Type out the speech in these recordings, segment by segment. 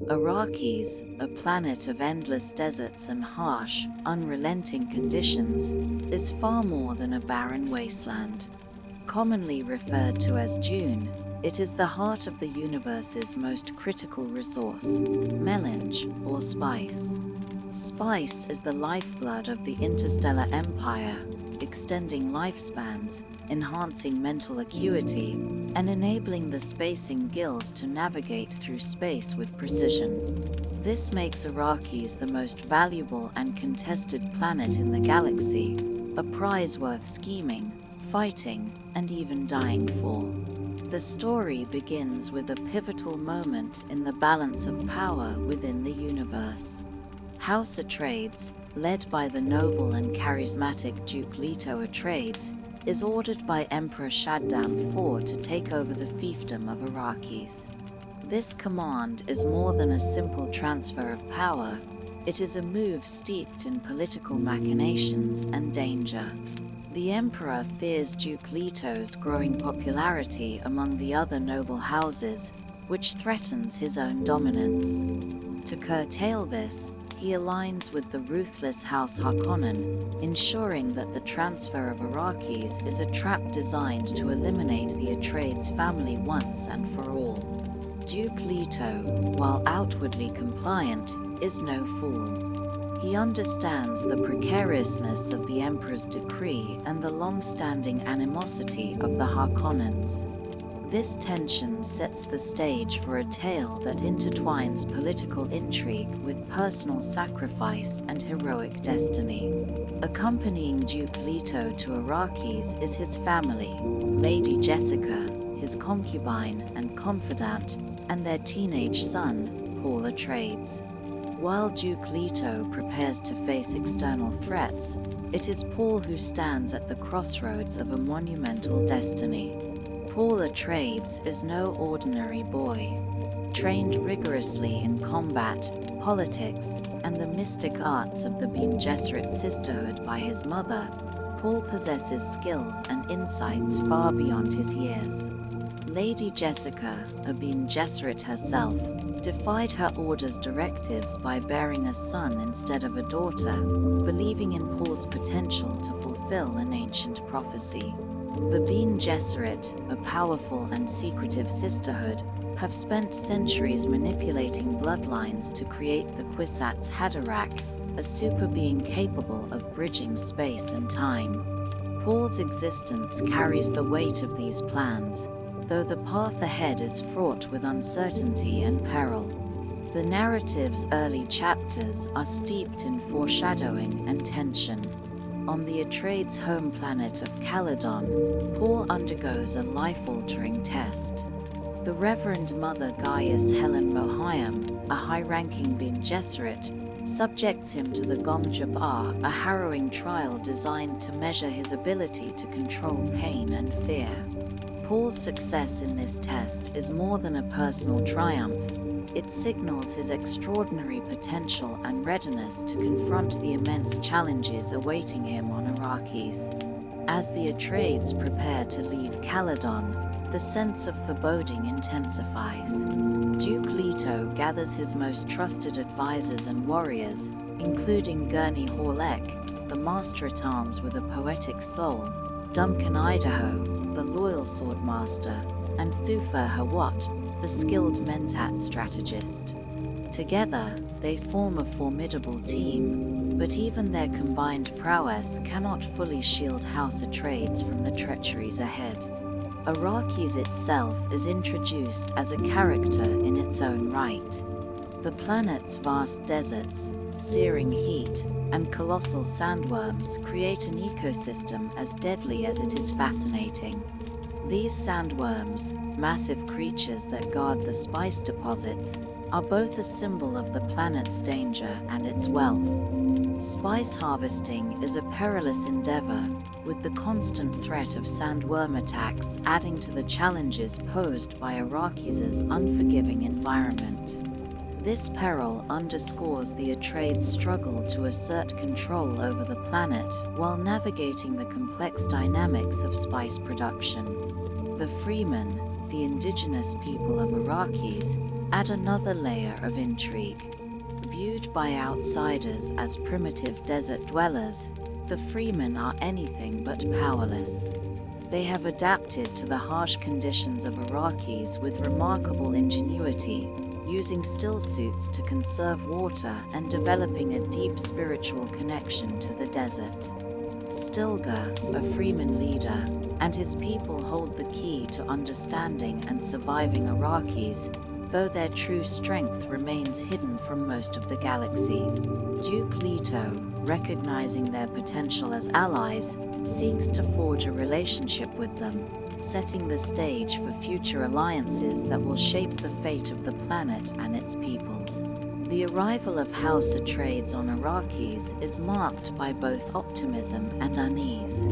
Arrakis, a planet of endless deserts and harsh, unrelenting conditions, is far more than a barren wasteland. Commonly referred to as Dune, it is the heart of the universe's most critical resource, melange, or spice. Spice is the lifeblood of the interstellar empire, extending lifespans, enhancing mental acuity, and enabling the Spacing Guild to navigate through space with precision. This makes Arrakis the most valuable and contested planet in the galaxy, a prize worth scheming, fighting, and even dying for. The story begins with a pivotal moment in the balance of power within the universe. House Atreides, led by the noble and charismatic Duke Leto Atreides, is ordered by Emperor Shaddam IV to take over the fiefdom of Arrakis. This command is more than a simple transfer of power, it is a move steeped in political machinations and danger. The Emperor fears Duke Leto's growing popularity among the other noble houses, which threatens his own dominance. To curtail this, he aligns with the ruthless House Harkonnen, ensuring that the transfer of Arrakis is a trap designed to eliminate the Atreides family once and for all. Duke Leto, while outwardly compliant, is no fool. He understands the precariousness of the Emperor's decree and the long-standing animosity of the Harkonnens. This tension sets the stage for a tale that intertwines political intrigue with personal sacrifice and heroic destiny. Accompanying Duke Leto to Arrakis is his family, Lady Jessica, his concubine and confidant, and their teenage son, Paul Atreides. While Duke Leto prepares to face external threats, it is Paul who stands at the crossroads of a monumental destiny. Paul Atreides is no ordinary boy. Trained rigorously in combat, politics, and the mystic arts of the Bene Gesserit sisterhood by his mother, Paul possesses skills and insights far beyond his years. Lady Jessica, a Bene Gesserit herself, defied her order's directives by bearing a son instead of a daughter, believing in Paul's potential to fulfill an ancient prophecy. The Bene Gesserit, a powerful and secretive sisterhood, have spent centuries manipulating bloodlines to create the Kwisatz Haderach, a super being capable of bridging space and time. Paul's existence carries the weight of these plans, though the path ahead is fraught with uncertainty and peril. The narrative's early chapters are steeped in foreshadowing and tension. On the Atreides' home planet of Caledon, Paul undergoes a life-altering test. The Reverend Mother Gaius Helen Mohiam, a high-ranking Bene Gesserit, subjects him to the Gom Jabbar, a harrowing trial designed to measure his ability to control pain and fear. Paul's success in this test is more than a personal triumph. It signals his extraordinary potential and readiness to confront the immense challenges awaiting him on Arrakis. As the Atreides prepare to leave Caledon, the sense of foreboding intensifies. Duke Leto gathers his most trusted advisors and warriors, including Gurney Horlek, the master-at-arms with a poetic soul, Duncan Idaho, the loyal swordmaster, and Thufir Hawat, the skilled Mentat strategist. Together, they form a formidable team, but even their combined prowess cannot fully shield House Atreides from the treacheries ahead. Arrakis itself is introduced as a character in its own right. The planet's vast deserts, searing heat, and colossal sandworms create an ecosystem as deadly as it is fascinating. These sandworms, massive creatures that guard the spice deposits, are both a symbol of the planet's danger and its wealth. Spice harvesting is a perilous endeavor, with the constant threat of sandworm attacks adding to the challenges posed by Arrakis' unforgiving environment. This peril underscores the Atreides' struggle to assert control over the planet while navigating the complex dynamics of spice production. The Freemen, the indigenous people of Arrakis, add another layer of intrigue. Viewed by outsiders as primitive desert dwellers, the Freemen are anything but powerless. They have adapted to the harsh conditions of Arrakis with remarkable ingenuity, using still suits to conserve water and developing a deep spiritual connection to the desert. Stilgar, a Freeman leader, and his people hold the key to understanding and surviving Arrakis, though their true strength remains hidden from most of the galaxy. Duke Leto, recognizing their potential as allies, seeks to forge a relationship with them, setting the stage for future alliances that will shape the fate of the planet and its people. The arrival of House Atreides on Arrakis is marked by both optimism and unease.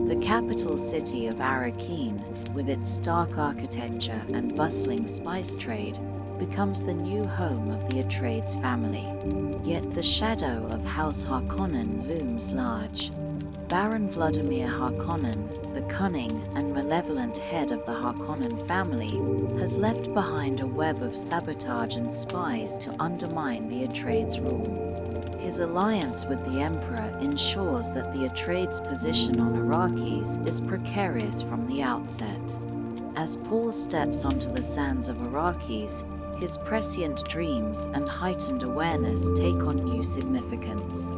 The capital city of Arrakeen, with its stark architecture and bustling spice trade, becomes the new home of the Atreides family. Yet the shadow of House Harkonnen looms large. Baron Vladimir Harkonnen, the cunning and malevolent head of the Harkonnen family, has left behind a web of sabotage and spies to undermine the Atreides' rule. His alliance with the Emperor ensures that the Atreides' position on Arrakis is precarious from the outset. As Paul steps onto the sands of Arrakis, his prescient dreams and heightened awareness take on new significance.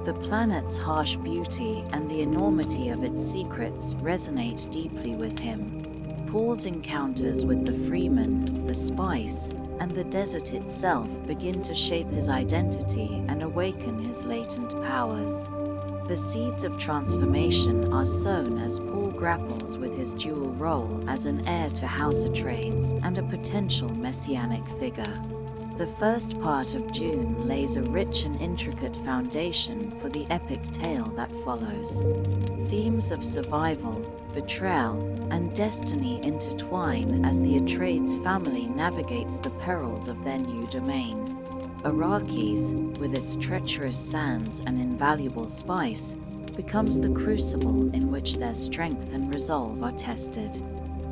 The planet's harsh beauty and the enormity of its secrets resonate deeply with him. Paul's encounters with the Freeman, the spice, and the desert itself begin to shape his identity and awaken his latent powers. The seeds of transformation are sown as Paul grapples with his dual role as an heir to House Atreides and a potential messianic figure. The first part of Dune lays a rich and intricate foundation for the epic tale that follows. Themes of survival, betrayal, and destiny intertwine as the Atreides family navigates the perils of their new domain. Arrakis, with its treacherous sands and invaluable spice, becomes the crucible in which their strength and resolve are tested.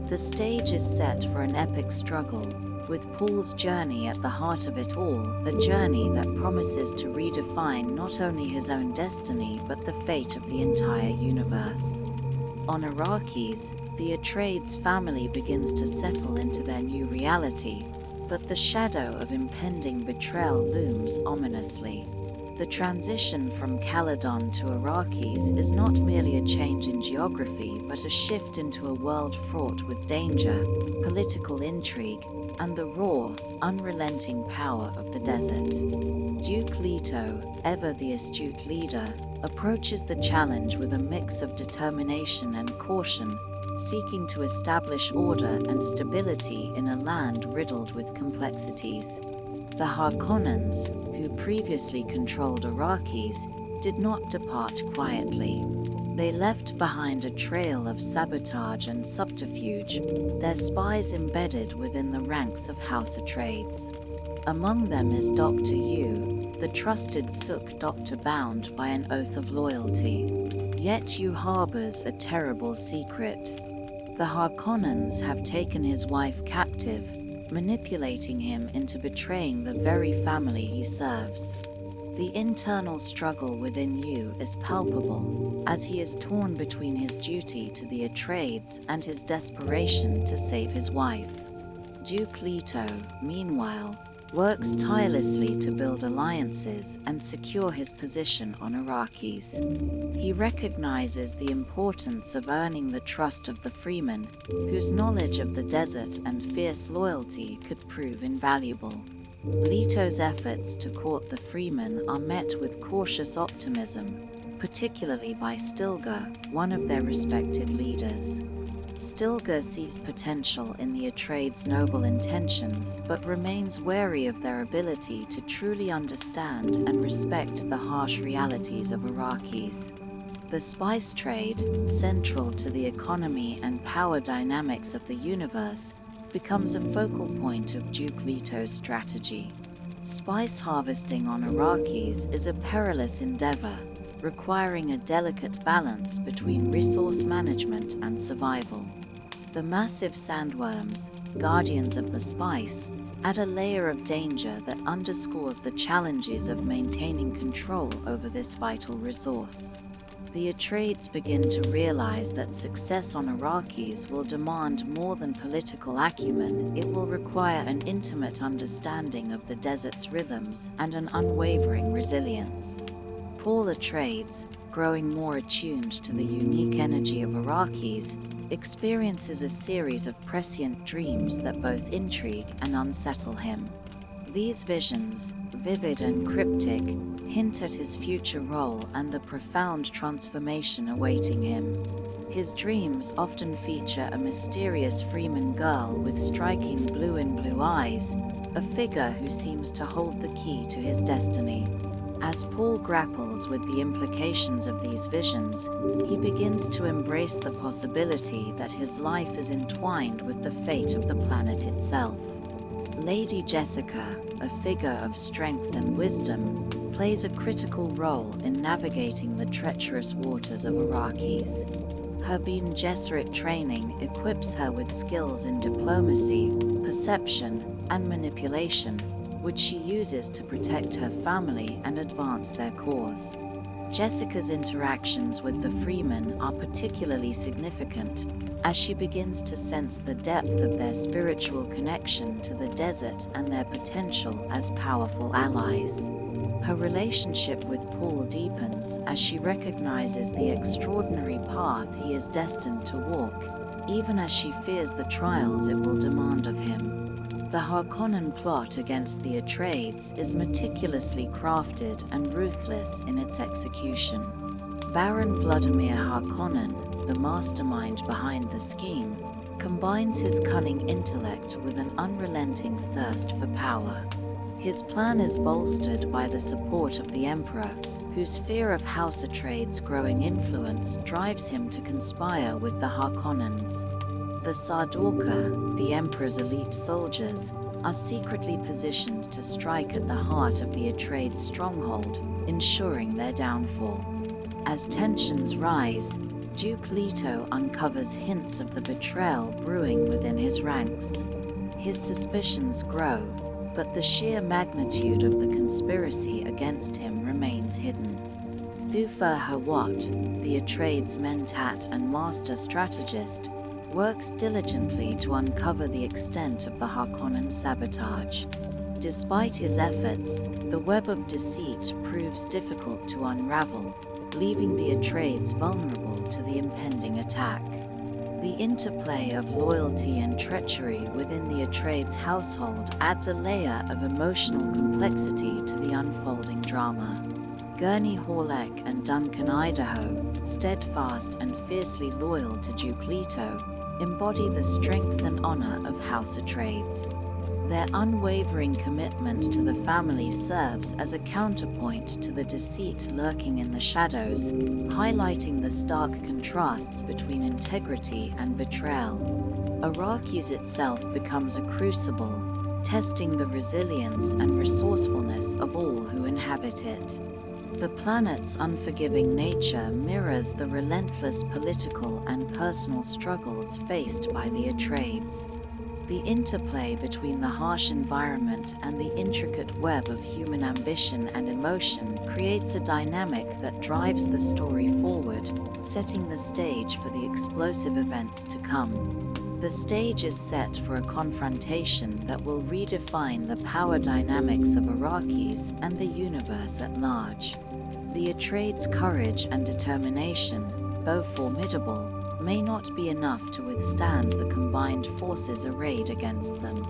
The stage is set for an epic struggle, with Paul's journey at the heart of it all, a journey that promises to redefine not only his own destiny but the fate of the entire universe. On Arrakis, the Atreides family begins to settle into their new reality, but the shadow of impending betrayal looms ominously. The transition from Caledon to Arrakis is not merely a change in geography, but a shift into a world fraught with danger, political intrigue, and the raw, unrelenting power of the desert. Duke Leto, ever the astute leader, approaches the challenge with a mix of determination and caution, seeking to establish order and stability in a land riddled with complexities. The Harkonnens, who previously controlled Arrakis, did not depart quietly. They left behind a trail of sabotage and subterfuge, their spies embedded within the ranks of House Atreides. Among them is Dr. Yu, the trusted Suk doctor bound by an oath of loyalty. Yet Yu harbors a terrible secret. The Harkonnens have taken his wife captive, manipulating him into betraying the very family he serves. The internal struggle within Yu is palpable, as he is torn between his duty to the Atreides and his desperation to save his wife. Duke Leto, meanwhile, works tirelessly to build alliances and secure his position on Arrakis. He recognizes the importance of earning the trust of the Freemen, whose knowledge of the desert and fierce loyalty could prove invaluable. Leto's efforts to court the Freemen are met with cautious optimism, particularly by Stilgar, one of their respected leaders. Stilgar sees potential in the Atreides' noble intentions, but remains wary of their ability to truly understand and respect the harsh realities of Arrakis. The spice trade, central to the economy and power dynamics of the universe, becomes a focal point of Duke Leto's strategy. Spice harvesting on Arrakis is a perilous endeavor, requiring a delicate balance between resource management and survival. The massive sandworms, guardians of the spice, add a layer of danger that underscores the challenges of maintaining control over this vital resource. The Atreides begin to realize that success on Arrakis will demand more than political acumen. It will require an intimate understanding of the desert's rhythms and an unwavering resilience. Paul Atreides, growing more attuned to the unique energy of Arrakis, experiences a series of prescient dreams that both intrigue and unsettle him. These visions, vivid and cryptic, hint at his future role and the profound transformation awaiting him. His dreams often feature a mysterious Freeman girl with striking blue eyes, a figure who seems to hold the key to his destiny. As Paul grapples with the implications of these visions, he begins to embrace the possibility that his life is entwined with the fate of the planet itself. Lady Jessica, a figure of strength and wisdom, plays a critical role in navigating the treacherous waters of Arrakis. Her Bene Gesserit training equips her with skills in diplomacy, perception, and manipulation, which she uses to protect her family and advance their cause. Jessica's interactions with the Freemen are particularly significant, as she begins to sense the depth of their spiritual connection to the desert and their potential as powerful allies. Her relationship with Paul deepens as she recognizes the extraordinary path he is destined to walk, even as she fears the trials it will demand of him. The Harkonnen plot against the Atreides is meticulously crafted and ruthless in its execution. Baron Vladimir Harkonnen, the mastermind behind the scheme, combines his cunning intellect with an unrelenting thirst for power. His plan is bolstered by the support of the Emperor, whose fear of House Atreides' growing influence drives him to conspire with the Harkonnens. The Sardorka, the Emperor's elite soldiers, are secretly positioned to strike at the heart of the Atreides' stronghold, ensuring their downfall. As tensions rise, Duke Leto uncovers hints of the betrayal brewing within his ranks. His suspicions grow, but the sheer magnitude of the conspiracy against him remains hidden. Thufir Hawat, the Atreides' mentat and master strategist, works diligently to uncover the extent of the Harkonnen sabotage. Despite his efforts, the web of deceit proves difficult to unravel, leaving the Atreides vulnerable to the impending attack. The interplay of loyalty and treachery within the Atreides household adds a layer of emotional complexity to the unfolding drama. Gurney Horlek and Duncan Idaho, steadfast and fiercely loyal to Duke Leto, embody the strength and honor of House Atreides. Their unwavering commitment to the family serves as a counterpoint to the deceit lurking in the shadows, highlighting the stark contrasts between integrity and betrayal. Arrakis itself becomes a crucible, testing the resilience and resourcefulness of all who inhabit it. The planet's unforgiving nature mirrors the relentless political and personal struggles faced by the Atreides. The interplay between the harsh environment and the intricate web of human ambition and emotion creates a dynamic that drives the story forward, setting the stage for the explosive events to come. The stage is set for a confrontation that will redefine the power dynamics of Arrakis and the universe at large. The Atreides' courage and determination, though formidable, may not be enough to withstand the combined forces arrayed against them.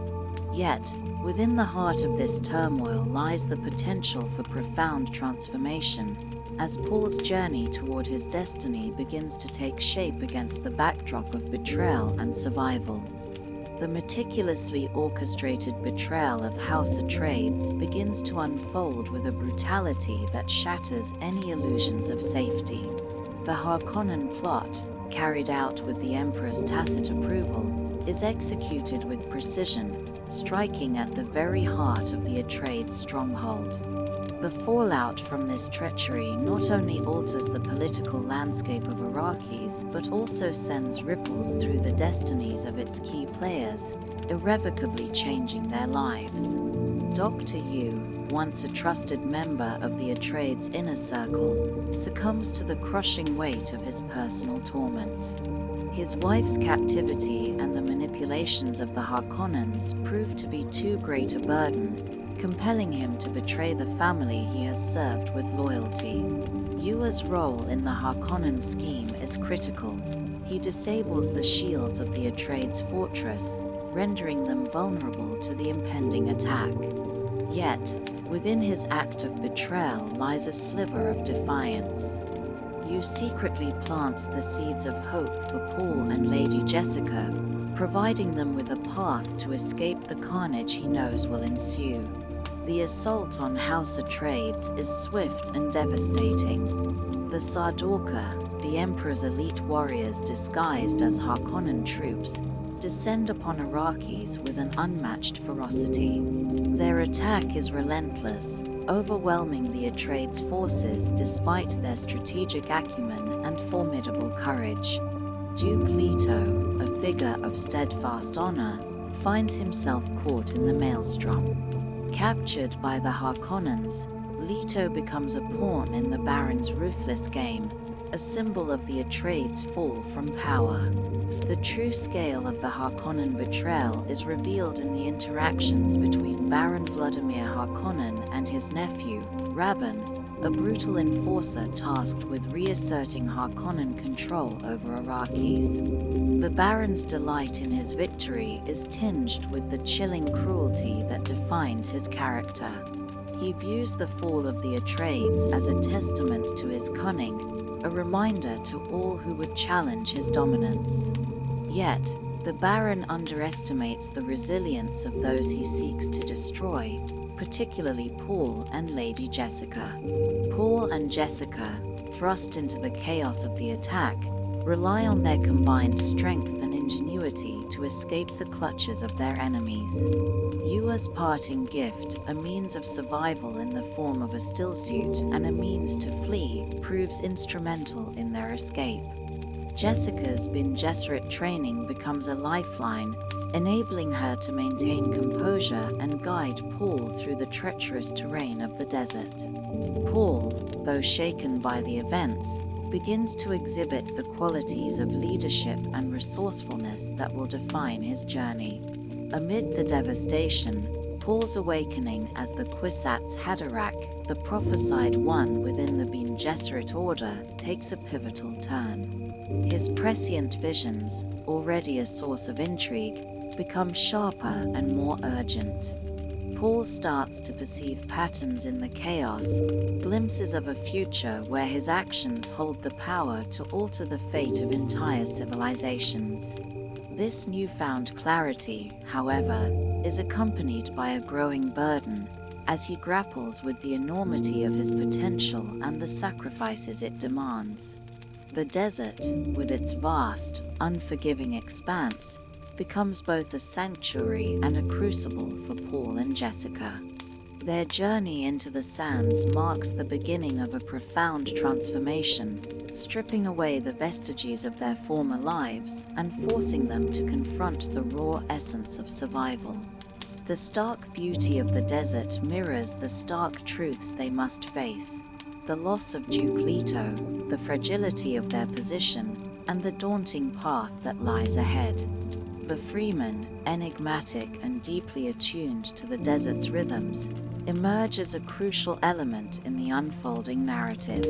Yet, within the heart of this turmoil lies the potential for profound transformation, as Paul's journey toward his destiny begins to take shape against the backdrop of betrayal and survival. The meticulously orchestrated betrayal of House Atreides begins to unfold with a brutality that shatters any illusions of safety. The Harkonnen plot, carried out with the Emperor's tacit approval, is executed with precision, striking at the very heart of the Atreides' stronghold. The fallout from this treachery not only alters the political landscape of Arrakis, but also sends ripples through the destinies of its key players, irrevocably changing their lives. Dr. Yu, once a trusted member of the Atreides inner circle, succumbs to the crushing weight of his personal torment. His wife's captivity and the manipulations of the Harkonnens prove to be too great a burden, compelling him to betray the family he has served with loyalty. Yua's role in the Harkonnen scheme is critical. He disables the shields of the Atreides fortress, rendering them vulnerable to the impending attack. Yet, within his act of betrayal lies a sliver of defiance. Yu secretly plants the seeds of hope for Paul and Lady Jessica, providing them with a path to escape the carnage he knows will ensue. The assault on House Atreides is swift and devastating. The Sardorka, the Emperor's elite warriors disguised as Harkonnen troops, descend upon Arrakis with an unmatched ferocity. Their attack is relentless, overwhelming the Atreides forces despite their strategic acumen and formidable courage. Duke Leto, a figure of steadfast honor, finds himself caught in the maelstrom. Captured by the Harkonnens, Leto becomes a pawn in the Baron's ruthless game, a symbol of the Atreides' fall from power. The true scale of the Harkonnen betrayal is revealed in the interactions between Baron Vladimir Harkonnen and his nephew, Rabban, a brutal enforcer tasked with reasserting Harkonnen control over Arrakis. The Baron's delight in his victory is tinged with the chilling cruelty that defines his character. He views the fall of the Atreides as a testament to his cunning, a reminder to all who would challenge his dominance. Yet, the Baron underestimates the resilience of those he seeks to destroy, particularly Paul and Lady Jessica. Paul and Jessica, thrust into the chaos of the attack, rely on their combined strength and ingenuity to escape the clutches of their enemies. Yua's parting gift, a means of survival in the form of a stillsuit and a means to flee, proves instrumental in their escape. Jessica's Bene Gesserit training becomes a lifeline, enabling her to maintain composure and guide Paul through the treacherous terrain of the desert. Paul, though shaken by the events, begins to exhibit the qualities of leadership and resourcefulness that will define his journey. Amid the devastation, Paul's awakening as the Kwisatz Haderach, the prophesied one within the Bene Gesserit order, takes a pivotal turn. His prescient visions, already a source of intrigue, become sharper and more urgent. Paul starts to perceive patterns in the chaos, glimpses of a future where his actions hold the power to alter the fate of entire civilizations. This newfound clarity, however, is accompanied by a growing burden as he grapples with the enormity of his potential and the sacrifices it demands. The desert, with its vast, unforgiving expanse, becomes both a sanctuary and a crucible for Paul and Jessica. Their journey into the sands marks the beginning of a profound transformation, stripping away the vestiges of their former lives and forcing them to confront the raw essence of survival. The stark beauty of the desert mirrors the stark truths they must face: the loss of Duke Leto, the fragility of their position, and the daunting path that lies ahead. The Freemen, enigmatic and deeply attuned to the desert's rhythms, emerge as a crucial element in the unfolding narrative.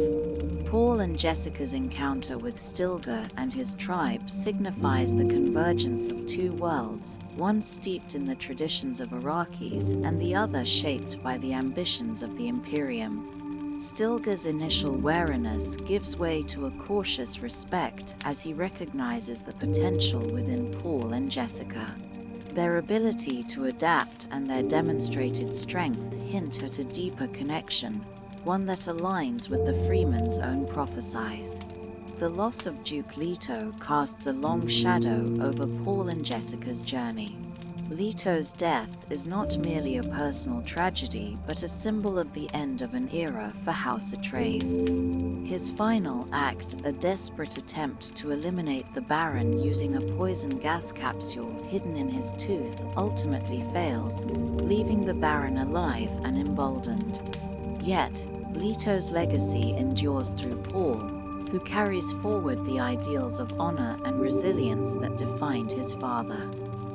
Paul and Jessica's encounter with Stilgar and his tribe signifies the convergence of two worlds, one steeped in the traditions of Arrakis and the other shaped by the ambitions of the Imperium. Stilgar's initial wariness gives way to a cautious respect as he recognizes the potential within Paul and Jessica. Their ability to adapt and their demonstrated strength hint at a deeper connection, one that aligns with the Freeman's own prophecies. The loss of Duke Leto casts a long shadow over Paul and Jessica's journey. Leto's death is not merely a personal tragedy, but a symbol of the end of an era for House Atreides. His final act, a desperate attempt to eliminate the Baron using a poison gas capsule hidden in his tooth, ultimately fails, leaving the Baron alive and emboldened. Yet, Leto's legacy endures through Paul, who carries forward the ideals of honor and resilience that defined his father.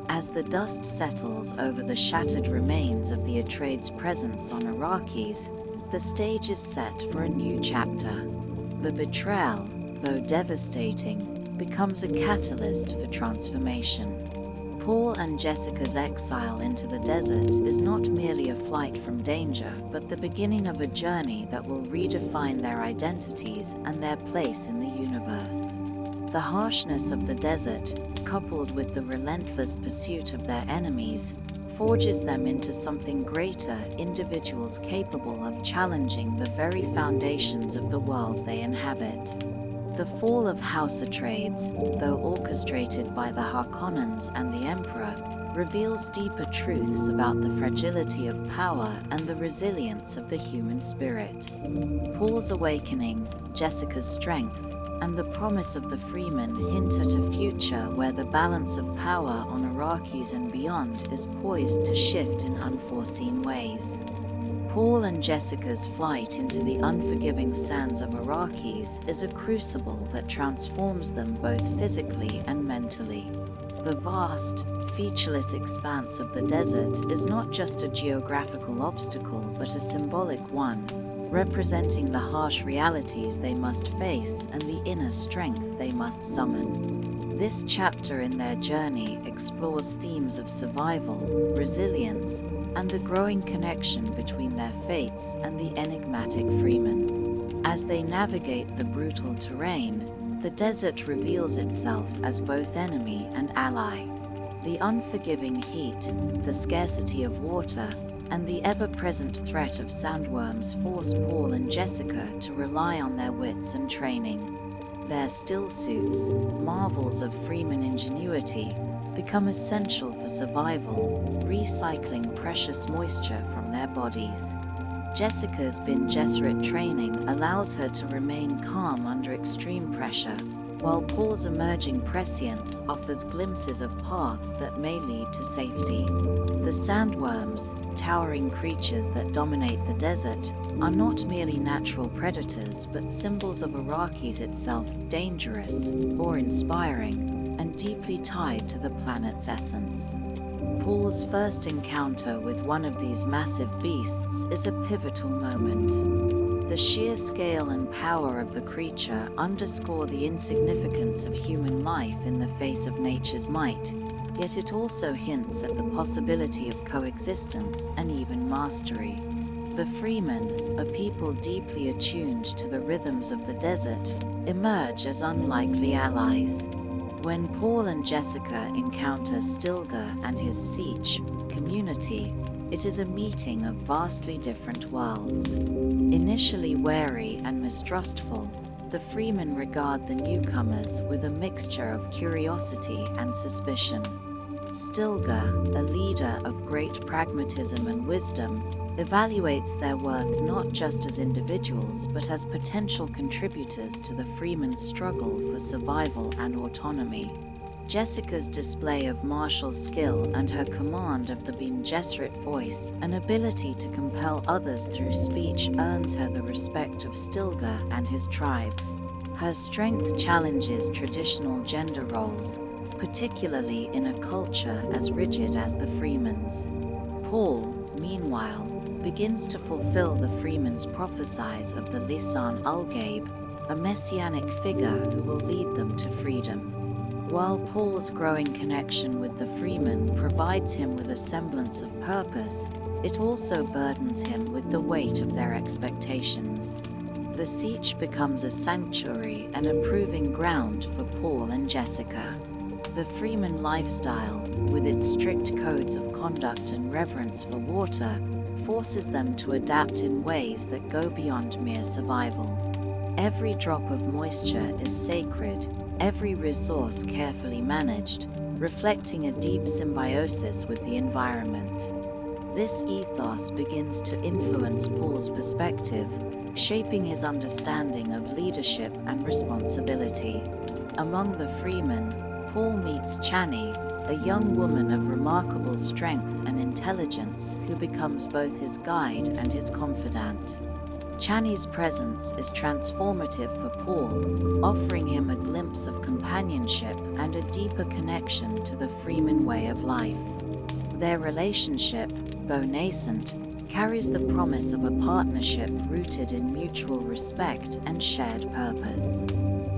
As the dust settles over the shattered remains of the Atreides' presence on Arrakis, the stage is set for a new chapter. The betrayal, though devastating, becomes a catalyst for transformation. Paul and Jessica's exile into the desert is not merely a flight from danger, but the beginning of a journey that will redefine their identities and their place in the universe. The harshness of the desert, coupled with the relentless pursuit of their enemies, forges them into something greater, individuals capable of challenging the very foundations of the world they inhabit. The fall of House Atreides, though orchestrated by the Harkonnens and the Emperor, reveals deeper truths about the fragility of power and the resilience of the human spirit. Paul's awakening, Jessica's strength, and the promise of the Freeman hint at a future where the balance of power on Arrakis and beyond is poised to shift in unforeseen ways. Paul and Jessica's flight into the unforgiving sands of Arrakis is a crucible that transforms them both physically and mentally. The vast, featureless expanse of the desert is not just a geographical obstacle but a symbolic one, representing the harsh realities they must face and the inner strength they must summon. This chapter in their journey explores themes of survival, resilience, and the growing connection between their fates and the enigmatic Freeman. As they navigate the brutal terrain, the desert reveals itself as both enemy and ally. The unforgiving heat, the scarcity of water, and the ever-present threat of sandworms force Paul and Jessica to rely on their wits and training. Their still suits, marvels of Freeman ingenuity, become essential for survival, recycling precious moisture from their bodies. Jessica's Bene Gesserit training allows her to remain calm under extreme pressure, while Paul's emerging prescience offers glimpses of paths that may lead to safety. The sandworms, towering creatures that dominate the desert, are not merely natural predators but symbols of Arrakis itself, dangerous, awe-inspiring, and deeply tied to the planet's essence. Paul's first encounter with one of these massive beasts is a pivotal moment. The sheer scale and power of the creature underscore the insignificance of human life in the face of nature's might, yet it also hints at the possibility of coexistence and even mastery. The Freemen, a people deeply attuned to the rhythms of the desert, emerge as unlikely allies. When Paul and Jessica encounter Stilgar and his Sietch community, it is a meeting of vastly different worlds. Initially wary and mistrustful, the Freemen regard the newcomers with a mixture of curiosity and suspicion. Stilgar, a leader of great pragmatism and wisdom, evaluates their worth not just as individuals but as potential contributors to the Freemen's struggle for survival and autonomy. Jessica's display of martial skill and her command of the Bene Gesserit voice, an ability to compel others through speech, earns her the respect of Stilgar and his tribe. Her strength challenges traditional gender roles, particularly in a culture as rigid as the Freemen's. Paul, meanwhile, begins to fulfill the Freemen's prophecies of the Lisan Ulgaib, a messianic figure who will lead them to freedom. While Paul's growing connection with the Freemen provides him with a semblance of purpose, it also burdens him with the weight of their expectations. The Sietch becomes a sanctuary and a proving ground for Paul and Jessica. The Freeman lifestyle, with its strict codes of conduct and reverence for water, forces them to adapt in ways that go beyond mere survival. Every drop of moisture is sacred, every resource carefully managed, reflecting a deep symbiosis with the environment. This ethos begins to influence Paul's perspective, shaping his understanding of leadership and responsibility. Among the freemen, Paul meets Chani, a young woman of remarkable strength and intelligence who becomes both his guide and his confidant. Chani's presence is transformative for Paul, offering him a glimpse of companionship and a deeper connection to the freeman way of life. Their relationship, though nascent, carries the promise of a partnership rooted in mutual respect and shared purpose.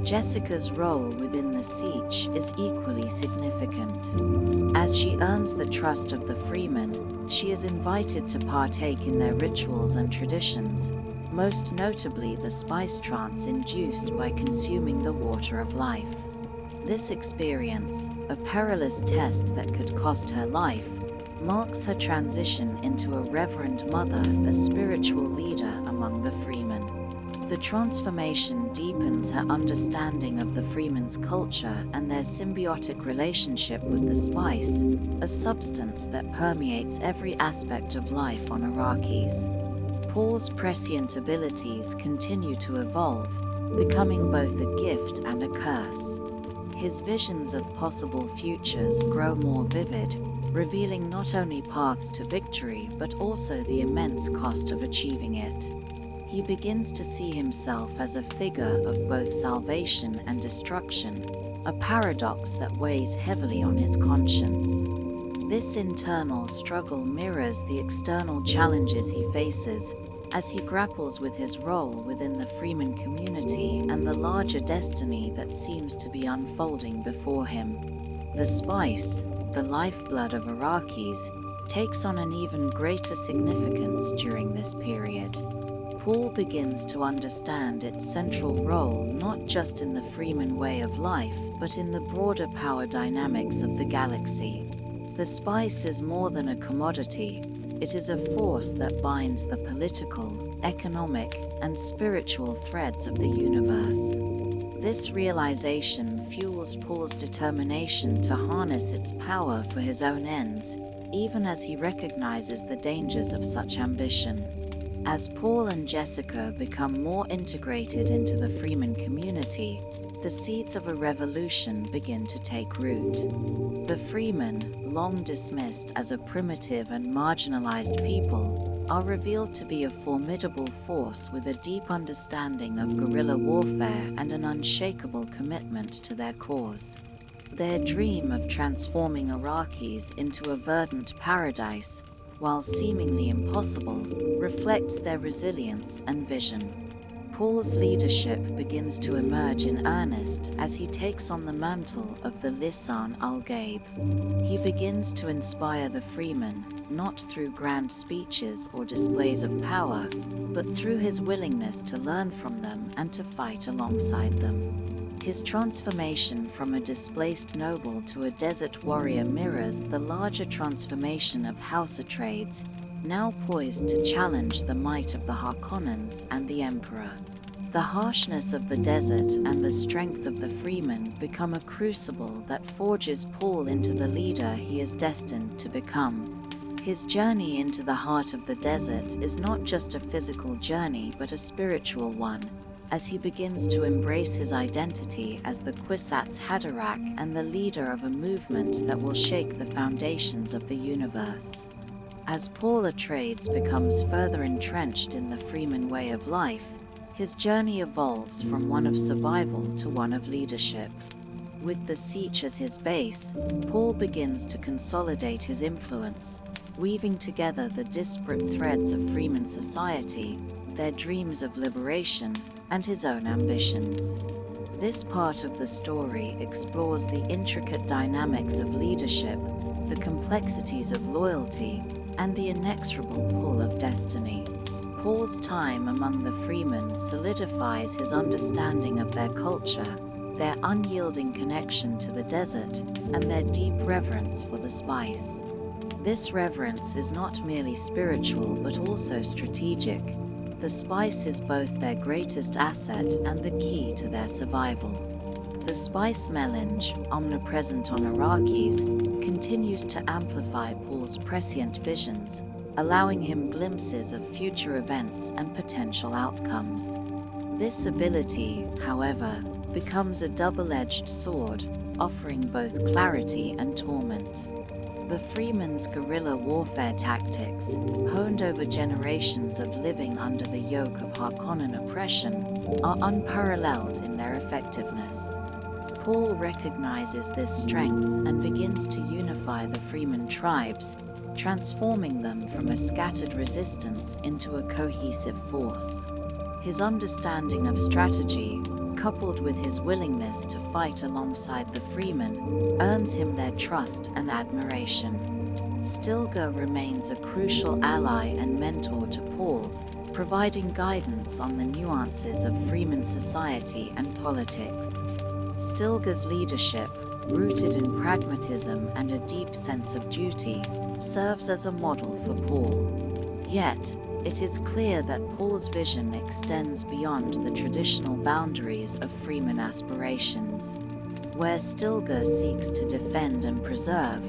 Jessica's role within the Siege is equally significant. As she earns the trust of the freemen, she is invited to partake in their rituals and traditions, most notably the spice trance induced by consuming the water of life. This experience, a perilous test that could cost her life, marks her transition into a reverend mother, a spiritual leader among the freemen. The transformation deepens her understanding of the freemen's culture and their symbiotic relationship with the spice, a substance that permeates every aspect of life on Arrakis. Paul's prescient abilities continue to evolve, becoming both a gift and a curse. His visions of possible futures grow more vivid, revealing not only paths to victory but also the immense cost of achieving it. He begins to see himself as a figure of both salvation and destruction, a paradox that weighs heavily on his conscience. This internal struggle mirrors the external challenges he faces as he grapples with his role within the freeman community and the larger destiny that seems to be unfolding before him. The spice, the lifeblood of Arrakis, takes on an even greater significance during this period. Paul begins to understand its central role not just in the freeman way of life, but in the broader power dynamics of the galaxy. The spice is more than a commodity. It is a force that binds the political, economic, and spiritual threads of the universe. This realization fuels Paul's determination to harness its power for his own ends, even as he recognizes the dangers of such ambition. As Paul and Jessica become more integrated into the freeman community, the seeds of a revolution begin to take root. The freemen, long dismissed as a primitive and marginalized people, are revealed to be a formidable force with a deep understanding of guerrilla warfare and an unshakable commitment to their cause. Their dream of transforming Arrakis into a verdant paradise, while seemingly impossible, reflects their resilience and vision. Paul's leadership begins to emerge in earnest as he takes on the mantle of the Lisan al-Gaib. He begins to inspire the freemen, not through grand speeches or displays of power, but through his willingness to learn from them and to fight alongside them. His transformation from a displaced noble to a desert warrior mirrors the larger transformation of House Atreides, now poised to challenge the might of the Harkonnens and the Emperor. The harshness of the desert and the strength of the freemen become a crucible that forges Paul into the leader he is destined to become. His journey into the heart of the desert is not just a physical journey but a spiritual one, as he begins to embrace his identity as the Kwisatz Haderach and the leader of a movement that will shake the foundations of the universe. As Paul Atreides becomes further entrenched in the freeman way of life, his journey evolves from one of survival to one of leadership. With the Siege as his base, Paul begins to consolidate his influence, weaving together the disparate threads of freeman society, their dreams of liberation, and his own ambitions. This part of the story explores the intricate dynamics of leadership, the complexities of loyalty, and the inexorable pull of destiny. Paul's time among the freemen solidifies his understanding of their culture, their unyielding connection to the desert, and their deep reverence for the spice. This reverence is not merely spiritual but also strategic. The spice is both their greatest asset and the key to their survival. The spice melange, omnipresent on Arrakis, continues to amplify Paul's prescient visions, allowing him glimpses of future events and potential outcomes. This ability, however, becomes a double-edged sword, offering both clarity and torment. The Freeman's guerrilla warfare tactics, honed over generations of living under the yoke of Harkonnen oppression, are unparalleled in their effectiveness. Paul recognizes this strength and begins to unify the Freeman tribes, transforming them from a scattered resistance into a cohesive force. His understanding of strategy, coupled with his willingness to fight alongside the Freeman, earns him their trust and admiration. Stilgar remains a crucial ally and mentor to Paul, providing guidance on the nuances of Freeman society and politics. Stilgar's leadership, rooted in pragmatism and a deep sense of duty, serves as a model for Paul. Yet, it is clear that Paul's vision extends beyond the traditional boundaries of Freeman aspirations. Where Stilgar seeks to defend and preserve,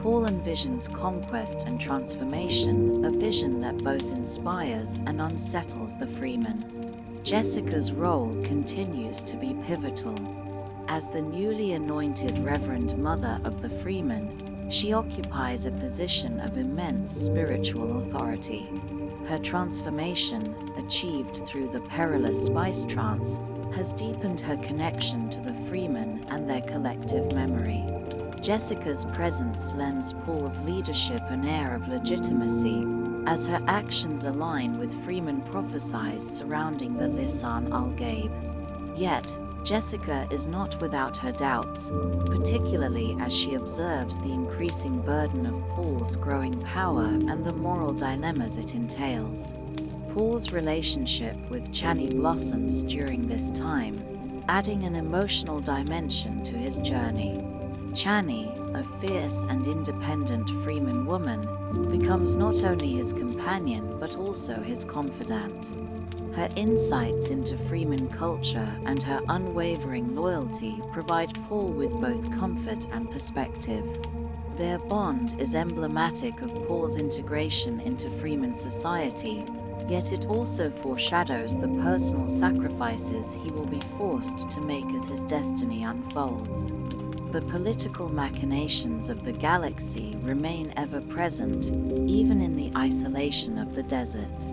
Paul envisions conquest and transformation, a vision that both inspires and unsettles the Freeman. Jessica's role continues to be pivotal. As the newly anointed Reverend Mother of the Freeman, she occupies a position of immense spiritual authority. Her transformation, achieved through the perilous spice trance, has deepened her connection to the Freeman and their collective memory. Jessica's presence lends Paul's leadership an air of legitimacy, as her actions align with Freeman prophecies surrounding the Lisan al-Gaib. Yet, Jessica is not without her doubts, particularly as she observes the increasing burden of Paul's growing power and the moral dilemmas it entails. Paul's relationship with Chani blossoms during this time, adding an emotional dimension to his journey. Chani, a fierce and independent Freeman woman, becomes not only his companion but also his confidant. Her insights into Freeman culture and her unwavering loyalty provide Paul with both comfort and perspective. Their bond is emblematic of Paul's integration into Freeman society, yet it also foreshadows the personal sacrifices he will be forced to make as his destiny unfolds. The political machinations of the galaxy remain ever present, even in the isolation of the desert.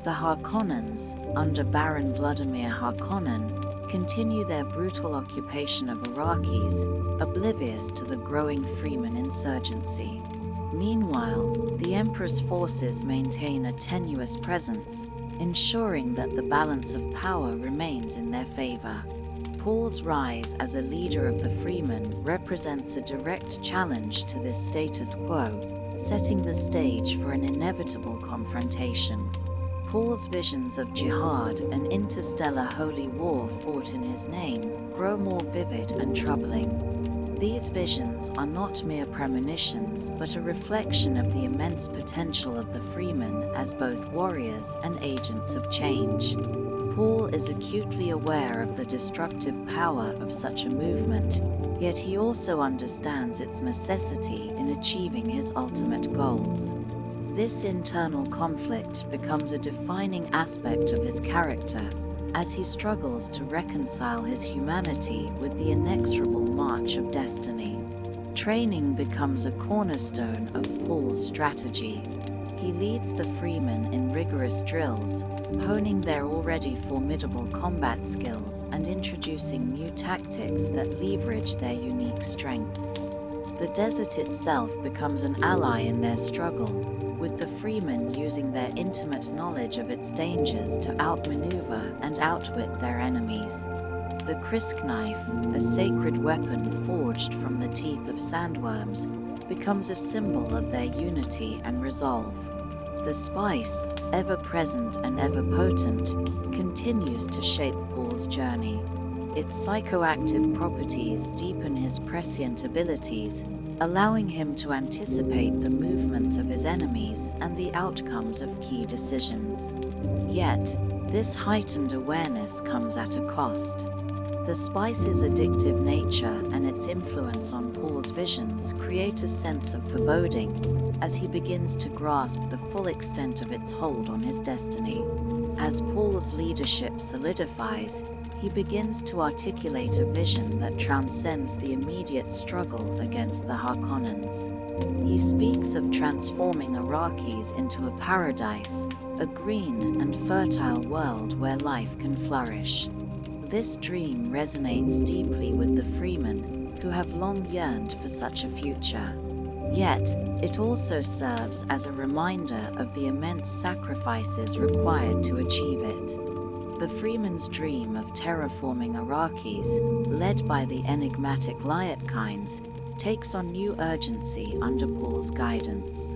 The Harkonnens, under Baron Vladimir Harkonnen, continue their brutal occupation of Arrakis, oblivious to the growing Freeman insurgency. Meanwhile, the Emperor's forces maintain a tenuous presence, ensuring that the balance of power remains in their favor. Paul's rise as a leader of the Freeman represents a direct challenge to this status quo, setting the stage for an inevitable confrontation. Paul's visions of jihad and interstellar holy war fought in his name grow more vivid and troubling. These visions are not mere premonitions, but a reflection of the immense potential of the Freeman as both warriors and agents of change. Paul is acutely aware of the destructive power of such a movement, yet he also understands its necessity in achieving his ultimate goals. This internal conflict becomes a defining aspect of his character as he struggles to reconcile his humanity with the inexorable march of destiny. Training becomes a cornerstone of Paul's strategy. He leads the Freeman in rigorous drills, honing their already formidable combat skills and introducing new tactics that leverage their unique strengths. The desert itself becomes an ally in their struggle, with the Freemen using their intimate knowledge of its dangers to outmaneuver and outwit their enemies. The Krisk knife, a sacred weapon forged from the teeth of sandworms, becomes a symbol of their unity and resolve. The spice, ever present and ever potent, continues to shape Paul's journey. Its psychoactive properties deepen his prescient abilities, allowing him to anticipate the movements of his enemies and the outcomes of key decisions. Yet, this heightened awareness comes at a cost. The spice's addictive nature and its influence on Paul's visions create a sense of foreboding as he begins to grasp the full extent of its hold on his destiny. As Paul's leadership solidifies, he begins to articulate a vision that transcends the immediate struggle against the Harkonnens. He speaks of transforming Arrakis into a paradise, a green and fertile world where life can flourish. This dream resonates deeply with the Freemen, who have long yearned for such a future. Yet, it also serves as a reminder of the immense sacrifices required to achieve it. The Freemen's dream of terraforming Arrakis, led by the enigmatic Liatkines, takes on new urgency under Paul's guidance.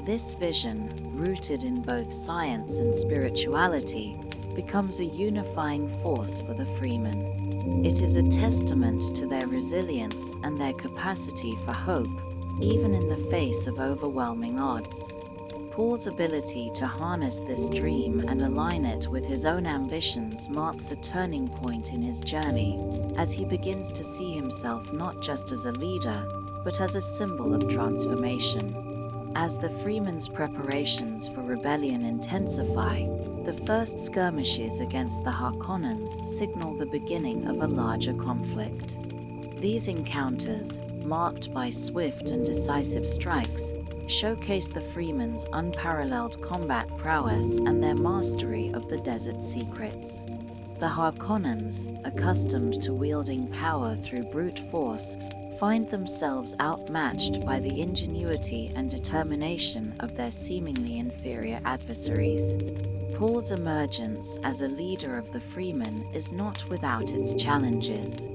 This vision, rooted in both science and spirituality, becomes a unifying force for the Freemen. It is a testament to their resilience and their capacity for hope, even in the face of overwhelming odds. Paul's ability to harness this dream and align it with his own ambitions marks a turning point in his journey, as he begins to see himself not just as a leader, but as a symbol of transformation. As the Freemen's preparations for rebellion intensify, the first skirmishes against the Harkonnens signal the beginning of a larger conflict. These encounters, marked by swift and decisive strikes, showcase the Freemen's unparalleled combat prowess and their mastery of the desert's secrets. The Harkonnens, accustomed to wielding power through brute force, find themselves outmatched by the ingenuity and determination of their seemingly inferior adversaries. Paul's emergence as a leader of the Freemen is not without its challenges.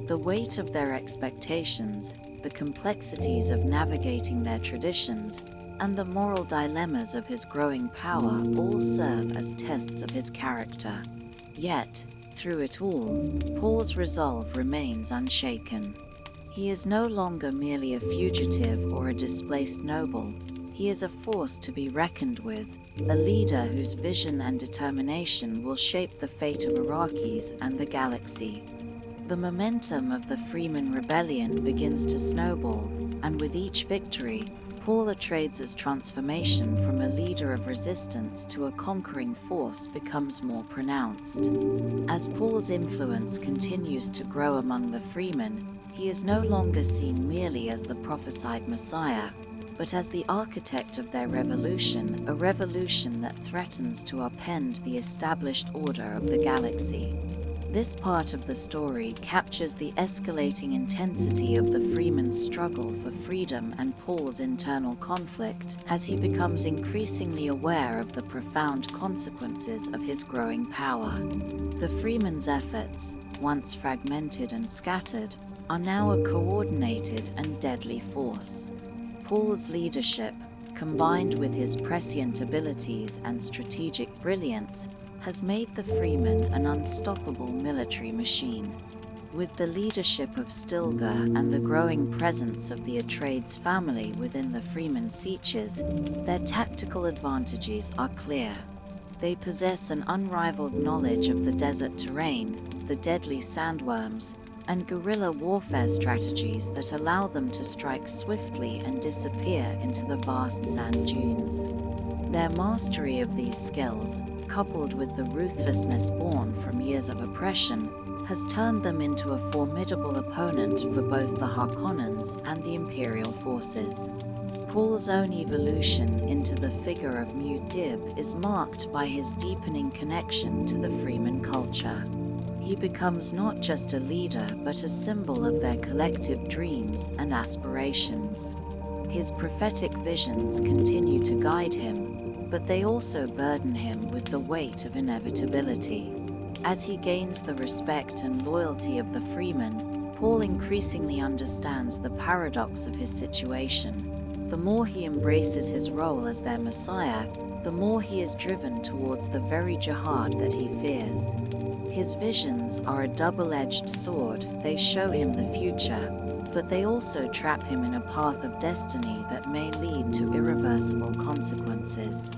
The weight of their expectations, the complexities of navigating their traditions, and the moral dilemmas of his growing power all serve as tests of his character. Yet, through it all, Paul's resolve remains unshaken. He is no longer merely a fugitive or a displaced noble. He is a force to be reckoned with, a leader whose vision and determination will shape the fate of Arrakis and the galaxy. The momentum of the Freeman rebellion begins to snowball, and with each victory, Paul Atreides' transformation from a leader of resistance to a conquering force becomes more pronounced. As Paul's influence continues to grow among the Freemen, he is no longer seen merely as the prophesied Messiah, but as the architect of their revolution, a revolution that threatens to upend the established order of the galaxy. This part of the story captures the escalating intensity of the Freeman's struggle for freedom and Paul's internal conflict as he becomes increasingly aware of the profound consequences of his growing power. The Freeman's efforts, once fragmented and scattered, are now a coordinated and deadly force. Paul's leadership, combined with his prescient abilities and strategic brilliance, has made the Freemen an unstoppable military machine. With the leadership of Stilgar and the growing presence of the Atreides family within the Freeman Sieges, their tactical advantages are clear. They possess an unrivaled knowledge of the desert terrain, the deadly sandworms, and guerrilla warfare strategies that allow them to strike swiftly and disappear into the vast sand dunes. Their mastery of these skills, coupled with the ruthlessness born from years of oppression, has turned them into a formidable opponent for both the Harkonnens and the Imperial forces. Paul's own evolution into the figure of Muad'Dib is marked by his deepening connection to the Freeman culture. He becomes not just a leader but a symbol of their collective dreams and aspirations. His prophetic visions continue to guide him, but they also burden him with the weight of inevitability. As he gains the respect and loyalty of the Freemen, Paul increasingly understands the paradox of his situation. The more he embraces his role as their Messiah, the more he is driven towards the very jihad that he fears. His visions are a double-edged sword. They show him the future, but they also trap him in a path of destiny that may lead to irreversible consequences.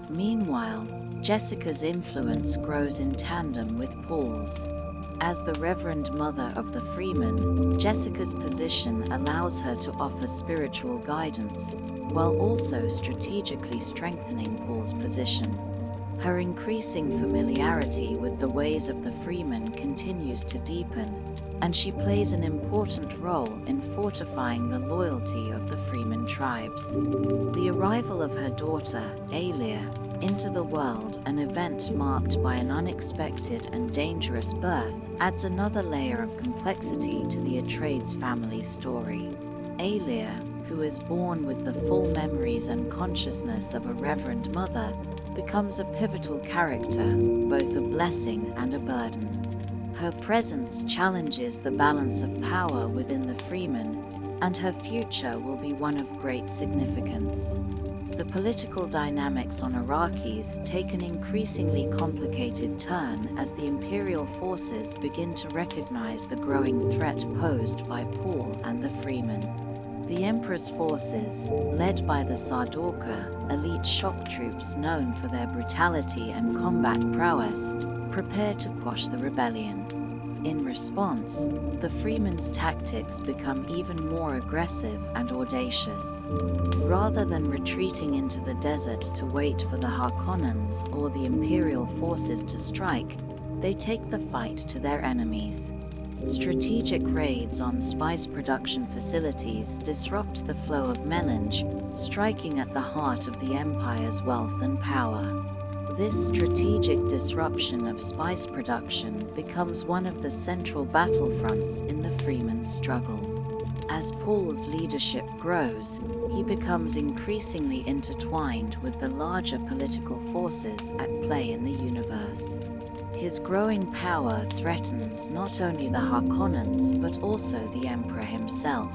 Meanwhile, Jessica's influence grows in tandem with Paul's. As the Reverend Mother of the Freeman, Jessica's position allows her to offer spiritual guidance, while also strategically strengthening Paul's position. Her increasing familiarity with the ways of the Freeman continues to deepen, and she plays an important role in fortifying the loyalty of the Freeman tribes. The arrival of her daughter, Aelia, into the world, an event marked by an unexpected and dangerous birth, adds another layer of complexity to the Atreides family's story. Aelia, who is born with the full memories and consciousness of a Reverend Mother, becomes a pivotal character, both a blessing and a burden. Her presence challenges the balance of power within the Freeman, and her future will be one of great significance. The political dynamics on Arrakis take an increasingly complicated turn as the Imperial forces begin to recognize the growing threat posed by Paul and the Freeman. The Emperor's forces, led by the Sardaukar, elite shock troops known for their brutality and combat prowess, prepare to quash the rebellion. In response, the Freeman's tactics become even more aggressive and audacious. Rather than retreating into the desert to wait for the Harkonnens or the Imperial forces to strike, they take the fight to their enemies. Strategic raids on spice production facilities disrupt the flow of melange, striking at the heart of the Empire's wealth and power. This strategic disruption of spice production becomes one of the central battlefronts in the Freeman's struggle. As Paul's leadership grows, he becomes increasingly intertwined with the larger political forces at play in the universe. His growing power threatens not only the Harkonnens but also the Emperor himself.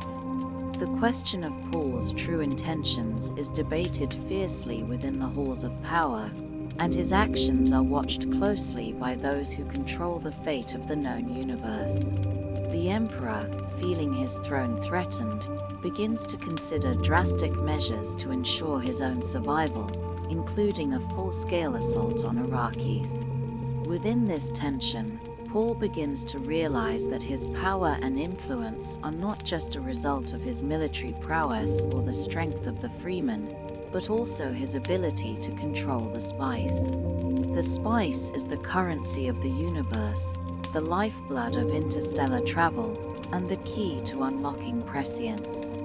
The question of Paul's true intentions is debated fiercely within the halls of power, and his actions are watched closely by those who control the fate of the known universe. The Emperor, feeling his throne threatened, begins to consider drastic measures to ensure his own survival, including a full-scale assault on Arrakis. Within this tension, Paul begins to realize that his power and influence are not just a result of his military prowess or the strength of the Freeman, but also his ability to control the spice. The spice is the currency of the universe, the lifeblood of interstellar travel, and the key to unlocking prescience.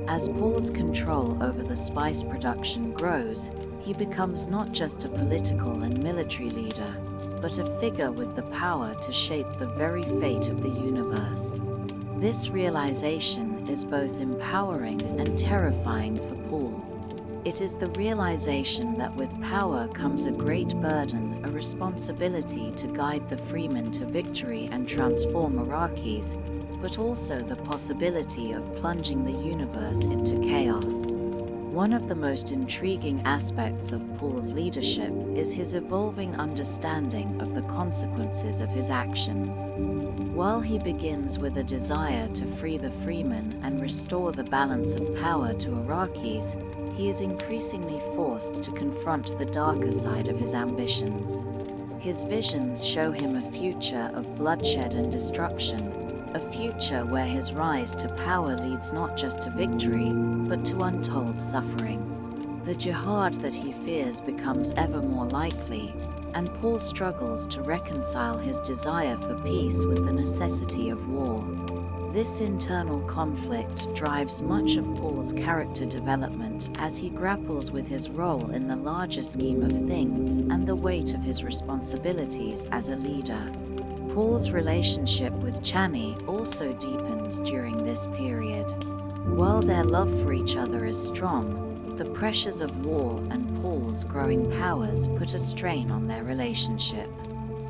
As Paul's control over the spice production grows, he becomes not just a political and military leader, but a figure with the power to shape the very fate of the universe. This realization is both empowering and terrifying for Paul. It is the realization that with power comes a great burden, a responsibility to guide the Freeman to victory and transform Arrakis, but also the possibility of plunging the universe into chaos. One of the most intriguing aspects of Paul's leadership is his evolving understanding of the consequences of his actions. While he begins with a desire to free the Freeman and restore the balance of power to Arrakis, he is increasingly forced to confront the darker side of his ambitions. His visions show him a future of bloodshed and destruction, a future where his rise to power leads not just to victory, but to untold suffering. The jihad that he fears becomes ever more likely, and Paul struggles to reconcile his desire for peace with the necessity of war. This internal conflict drives much of Paul's character development as he grapples with his role in the larger scheme of things and the weight of his responsibilities as a leader. Paul's relationship with Chani also deepens during this period. While their love for each other is strong, the pressures of war and Paul's growing powers put a strain on their relationship.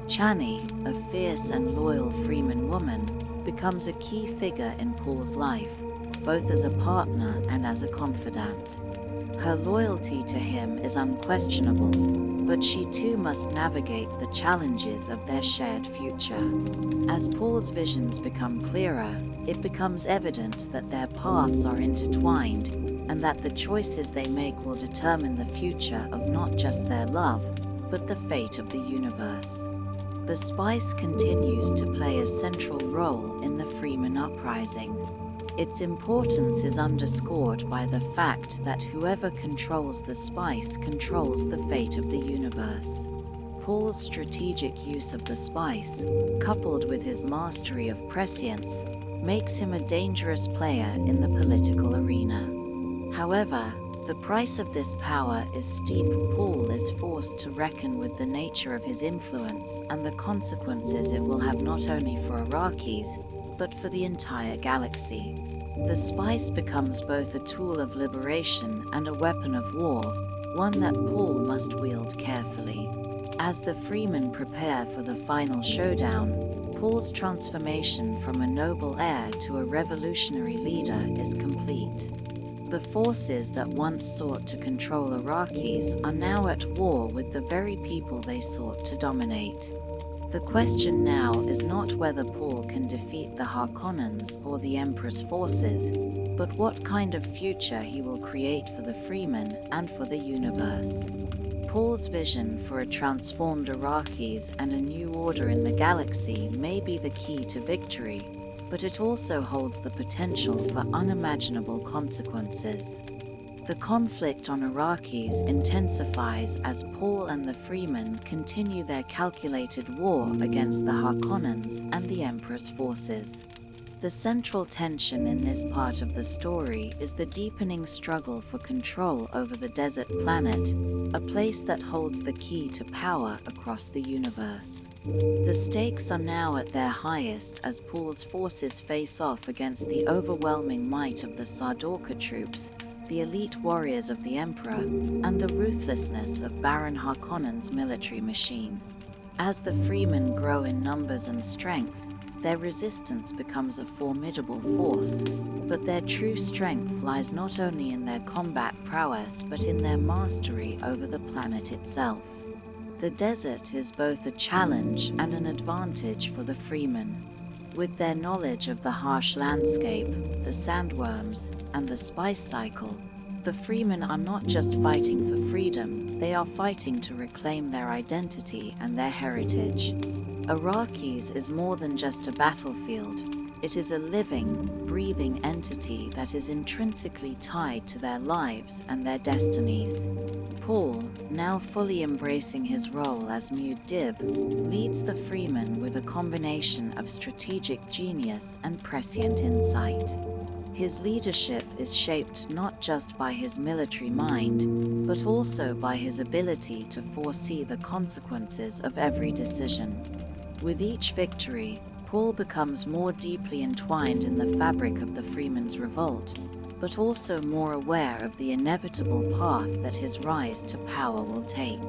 Chani, a fierce and loyal Freeman woman, becomes a key figure in Paul's life, both as a partner and as a confidant. Her loyalty to him is unquestionable, but she too must navigate the challenges of their shared future. As Paul's visions become clearer, it becomes evident that their paths are intertwined and that the choices they make will determine the future of not just their love, but the fate of the universe. The spice continues to play a central role in the Freeman uprising. Its importance is underscored by the fact that whoever controls the spice controls the fate of the universe. Paul's strategic use of the spice, coupled with his mastery of prescience, makes him a dangerous player in the political arena. However, the price of this power is steep. Paul is forced to reckon with the nature of his influence and the consequences it will have not only for Arrakis, but for the entire galaxy. The spice becomes both a tool of liberation and a weapon of war, one that Paul must wield carefully. As the Freemen prepare for the final showdown, Paul's transformation from a noble heir to a revolutionary leader is complete. The forces that once sought to control Arrakis are now at war with the very people they sought to dominate. The question now is not whether Paul can defeat the Harkonnens or the Emperor's forces, but what kind of future he will create for the Freemen and for the universe. Paul's vision for a transformed Arrakis and a new order in the galaxy may be the key to victory, but it also holds the potential for unimaginable consequences. The conflict on Arrakis intensifies as Paul and the Freemen continue their calculated war against the Harkonnens and the Emperor's forces. The central tension in this part of the story is the deepening struggle for control over the desert planet, a place that holds the key to power across the universe. The stakes are now at their highest as Paul's forces face off against the overwhelming might of the Sardaukar troops, the elite warriors of the Emperor, and the ruthlessness of Baron Harkonnen's military machine. As the Freemen grow in numbers and strength, their resistance becomes a formidable force, but their true strength lies not only in their combat prowess but in their mastery over the planet itself. The desert is both a challenge and an advantage for the Freemen. With their knowledge of the harsh landscape, the sandworms, and the spice cycle, the Freemen are not just fighting for freedom, they are fighting to reclaim their identity and their heritage. Arrakis is more than just a battlefield. It is a living, breathing entity that is intrinsically tied to their lives and their destinies. Paul, now fully embracing his role as Muad'Dib, leads the Freemen with a combination of strategic genius and prescient insight. His leadership is shaped not just by his military mind, but also by his ability to foresee the consequences of every decision. With each victory, Paul becomes more deeply entwined in the fabric of the Freemen's revolt, but also more aware of the inevitable path that his rise to power will take.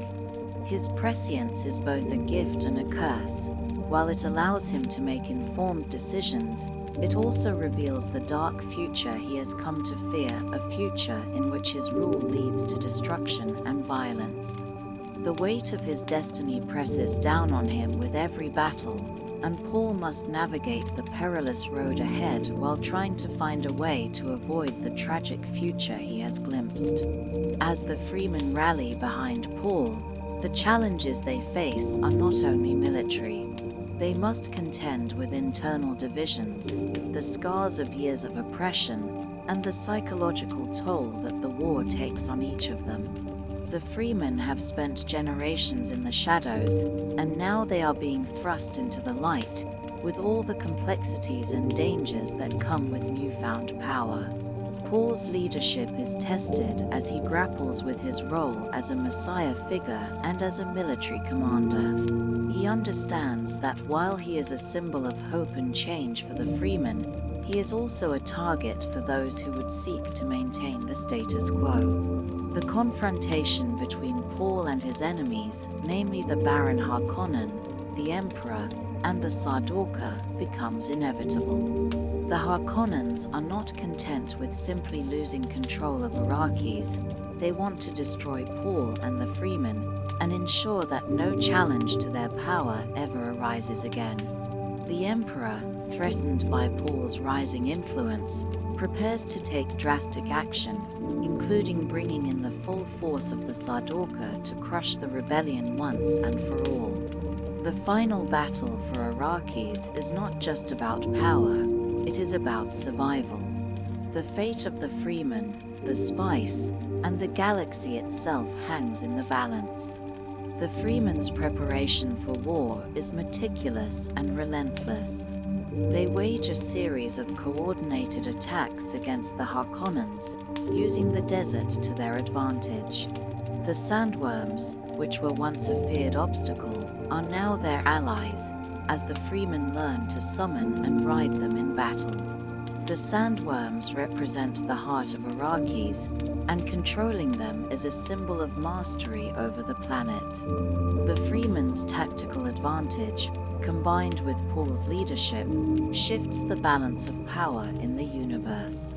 His prescience is both a gift and a curse. While it allows him to make informed decisions, it also reveals the dark future he has come to fear, a future in which his rule leads to destruction and violence. The weight of his destiny presses down on him with every battle, and Paul must navigate the perilous road ahead while trying to find a way to avoid the tragic future he has glimpsed. As the Freemen rally behind Paul, the challenges they face are not only military. They must contend with internal divisions, the scars of years of oppression, and the psychological toll that the war takes on each of them. The Freemen have spent generations in the shadows, and now they are being thrust into the light, with all the complexities and dangers that come with newfound power. Paul's leadership is tested as he grapples with his role as a messiah figure and as a military commander. He understands that while he is a symbol of hope and change for the Freemen, he is also a target for those who would seek to maintain the status quo. The confrontation between Paul and his enemies, namely the Baron Harkonnen, the Emperor, and the Sardaukar, becomes inevitable. The Harkonnens are not content with simply losing control of Arrakis. They want to destroy Paul and the Freemen and ensure that no challenge to their power ever arises again. The Emperor, threatened by Paul's rising influence, prepares to take drastic action, including bringing in the full force of the Sardaukar to crush the rebellion once and for all. The final battle for Arrakis is not just about power, it is about survival. The fate of the Freeman, the spice, and the galaxy itself hangs in the balance. The Freeman's preparation for war is meticulous and relentless. They wage a series of coordinated attacks against the Harkonnens, using the desert to their advantage. The sandworms, which were once a feared obstacle, are now their allies, as the Freemen learn to summon and ride them in battle. The sandworms represent the heart of Arrakis, and controlling them is a symbol of mastery over the planet. The Freemen's tactical advantage, combined with Paul's leadership, shifts the balance of power in the universe.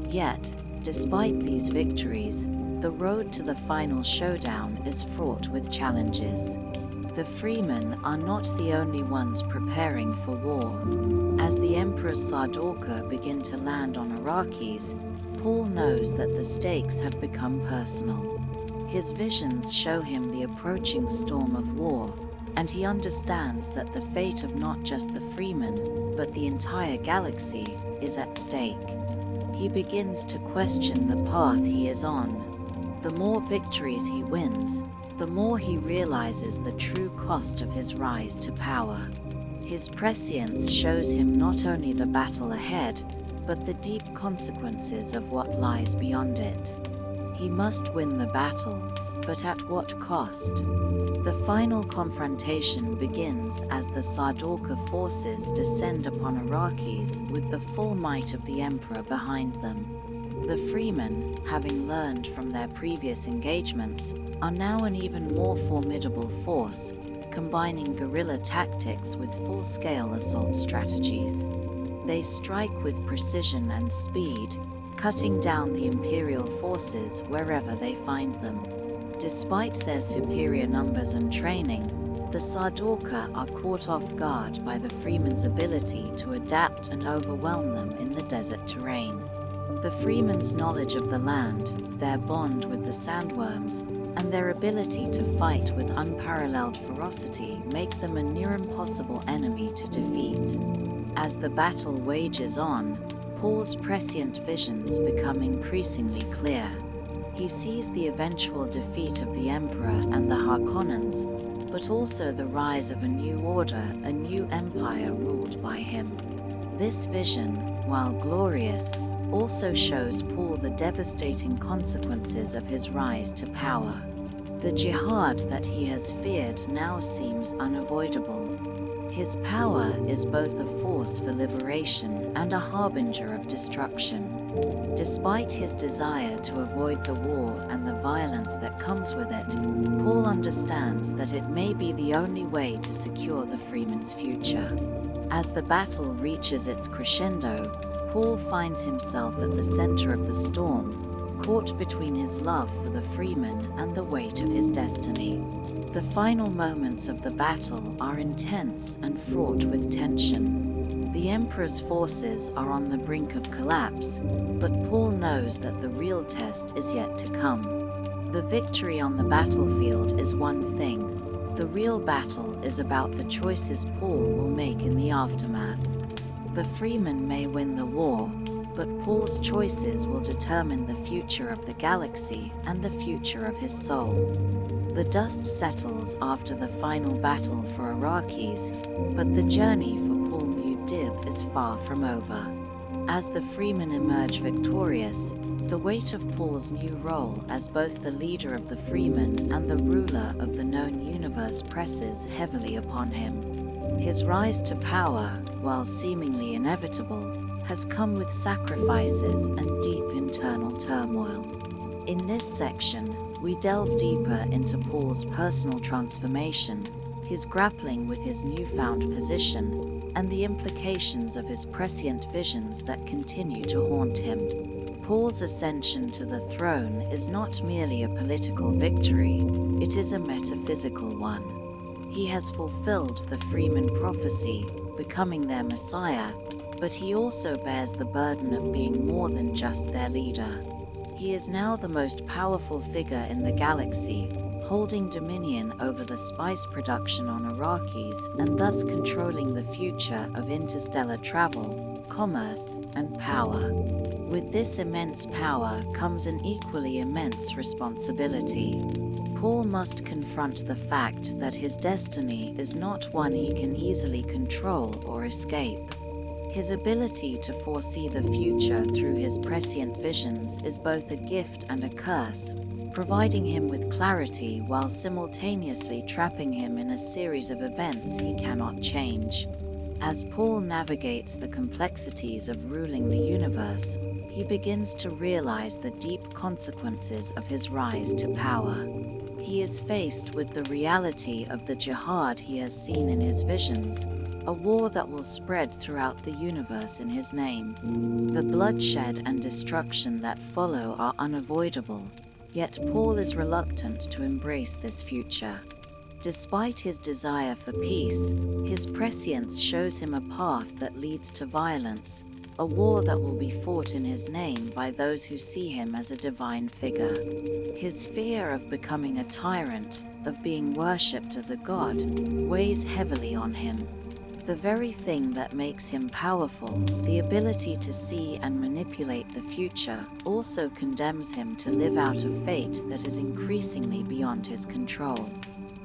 Yet, despite these victories, the road to the final showdown is fraught with challenges. The Freemen are not the only ones preparing for war. As the Emperor's Sardaukar begin to land on Arrakis, Paul knows that the stakes have become personal. His visions show him the approaching storm of war, and he understands that the fate of not just the Freemen, but the entire galaxy, is at stake. He begins to question the path he is on. The more victories he wins, the more he realizes the true cost of his rise to power. His prescience shows him not only the battle ahead, but the deep consequences of what lies beyond it. He must win the battle, but at what cost? The final confrontation begins as the Sardaukar forces descend upon Arrakis with the full might of the Emperor behind them. The Freemen, having learned from their previous engagements, are now an even more formidable force, combining guerrilla tactics with full-scale assault strategies. They strike with precision and speed, cutting down the Imperial forces wherever they find them. Despite their superior numbers and training, the Sardaukar are caught off guard by the Freemen's ability to adapt and overwhelm them in the desert terrain. The Freemen's knowledge of the land, their bond with the sandworms, and their ability to fight with unparalleled ferocity make them a near impossible enemy to defeat. As the battle wages on, Paul's prescient visions become increasingly clear. He sees the eventual defeat of the Emperor and the Harkonnens, but also the rise of a new order, a new empire ruled by him. This vision, while glorious, also shows Paul the devastating consequences of his rise to power. The jihad that he has feared now seems unavoidable. His power is both a force for liberation and a harbinger of destruction. Despite his desire to avoid the war and the violence that comes with it, Paul understands that it may be the only way to secure the Freemen's future. As the battle reaches its crescendo, Paul finds himself at the center of the storm, caught between his love for the Freemen and the weight of his destiny. The final moments of the battle are intense and fraught with tension. The Emperor's forces are on the brink of collapse, but Paul knows that the real test is yet to come. The victory on the battlefield is one thing. The real battle is about the choices Paul will make in the aftermath. The Freemen may win the war, but Paul's choices will determine the future of the galaxy and the future of his soul. The dust settles after the final battle for Arrakis, but the journey for Paul Muad'Dib is far from over. As the Freemen emerge victorious, the weight of Paul's new role as both the leader of the Freemen and the ruler of the known universe presses heavily upon him. His rise to power, while seemingly inevitable, has come with sacrifices and deep internal turmoil. In this section, we delve deeper into Paul's personal transformation, his grappling with his newfound position, and the implications of his prescient visions that continue to haunt him. Paul's ascension to the throne is not merely a political victory, it is a metaphysical one. He has fulfilled the Freeman prophecy, becoming their Messiah, but he also bears the burden of being more than just their leader. He is now the most powerful figure in the galaxy, holding dominion over the spice production on Arrakis and thus controlling the future of interstellar travel, commerce, and power. With this immense power comes an equally immense responsibility. Paul must confront the fact that his destiny is not one he can easily control or escape. His ability to foresee the future through his prescient visions is both a gift and a curse, providing him with clarity while simultaneously trapping him in a series of events he cannot change. As Paul navigates the complexities of ruling the universe, he begins to realize the deep consequences of his rise to power. He is faced with the reality of the jihad he has seen in his visions, a war that will spread throughout the universe in his name. The bloodshed and destruction that follow are unavoidable, yet Paul is reluctant to embrace this future. Despite his desire for peace, his prescience shows him a path that leads to violence, a war that will be fought in his name by those who see him as a divine figure. His fear of becoming a tyrant, of being worshipped as a god, weighs heavily on him. The very thing that makes him powerful, the ability to see and manipulate the future, also condemns him to live out a fate that is increasingly beyond his control.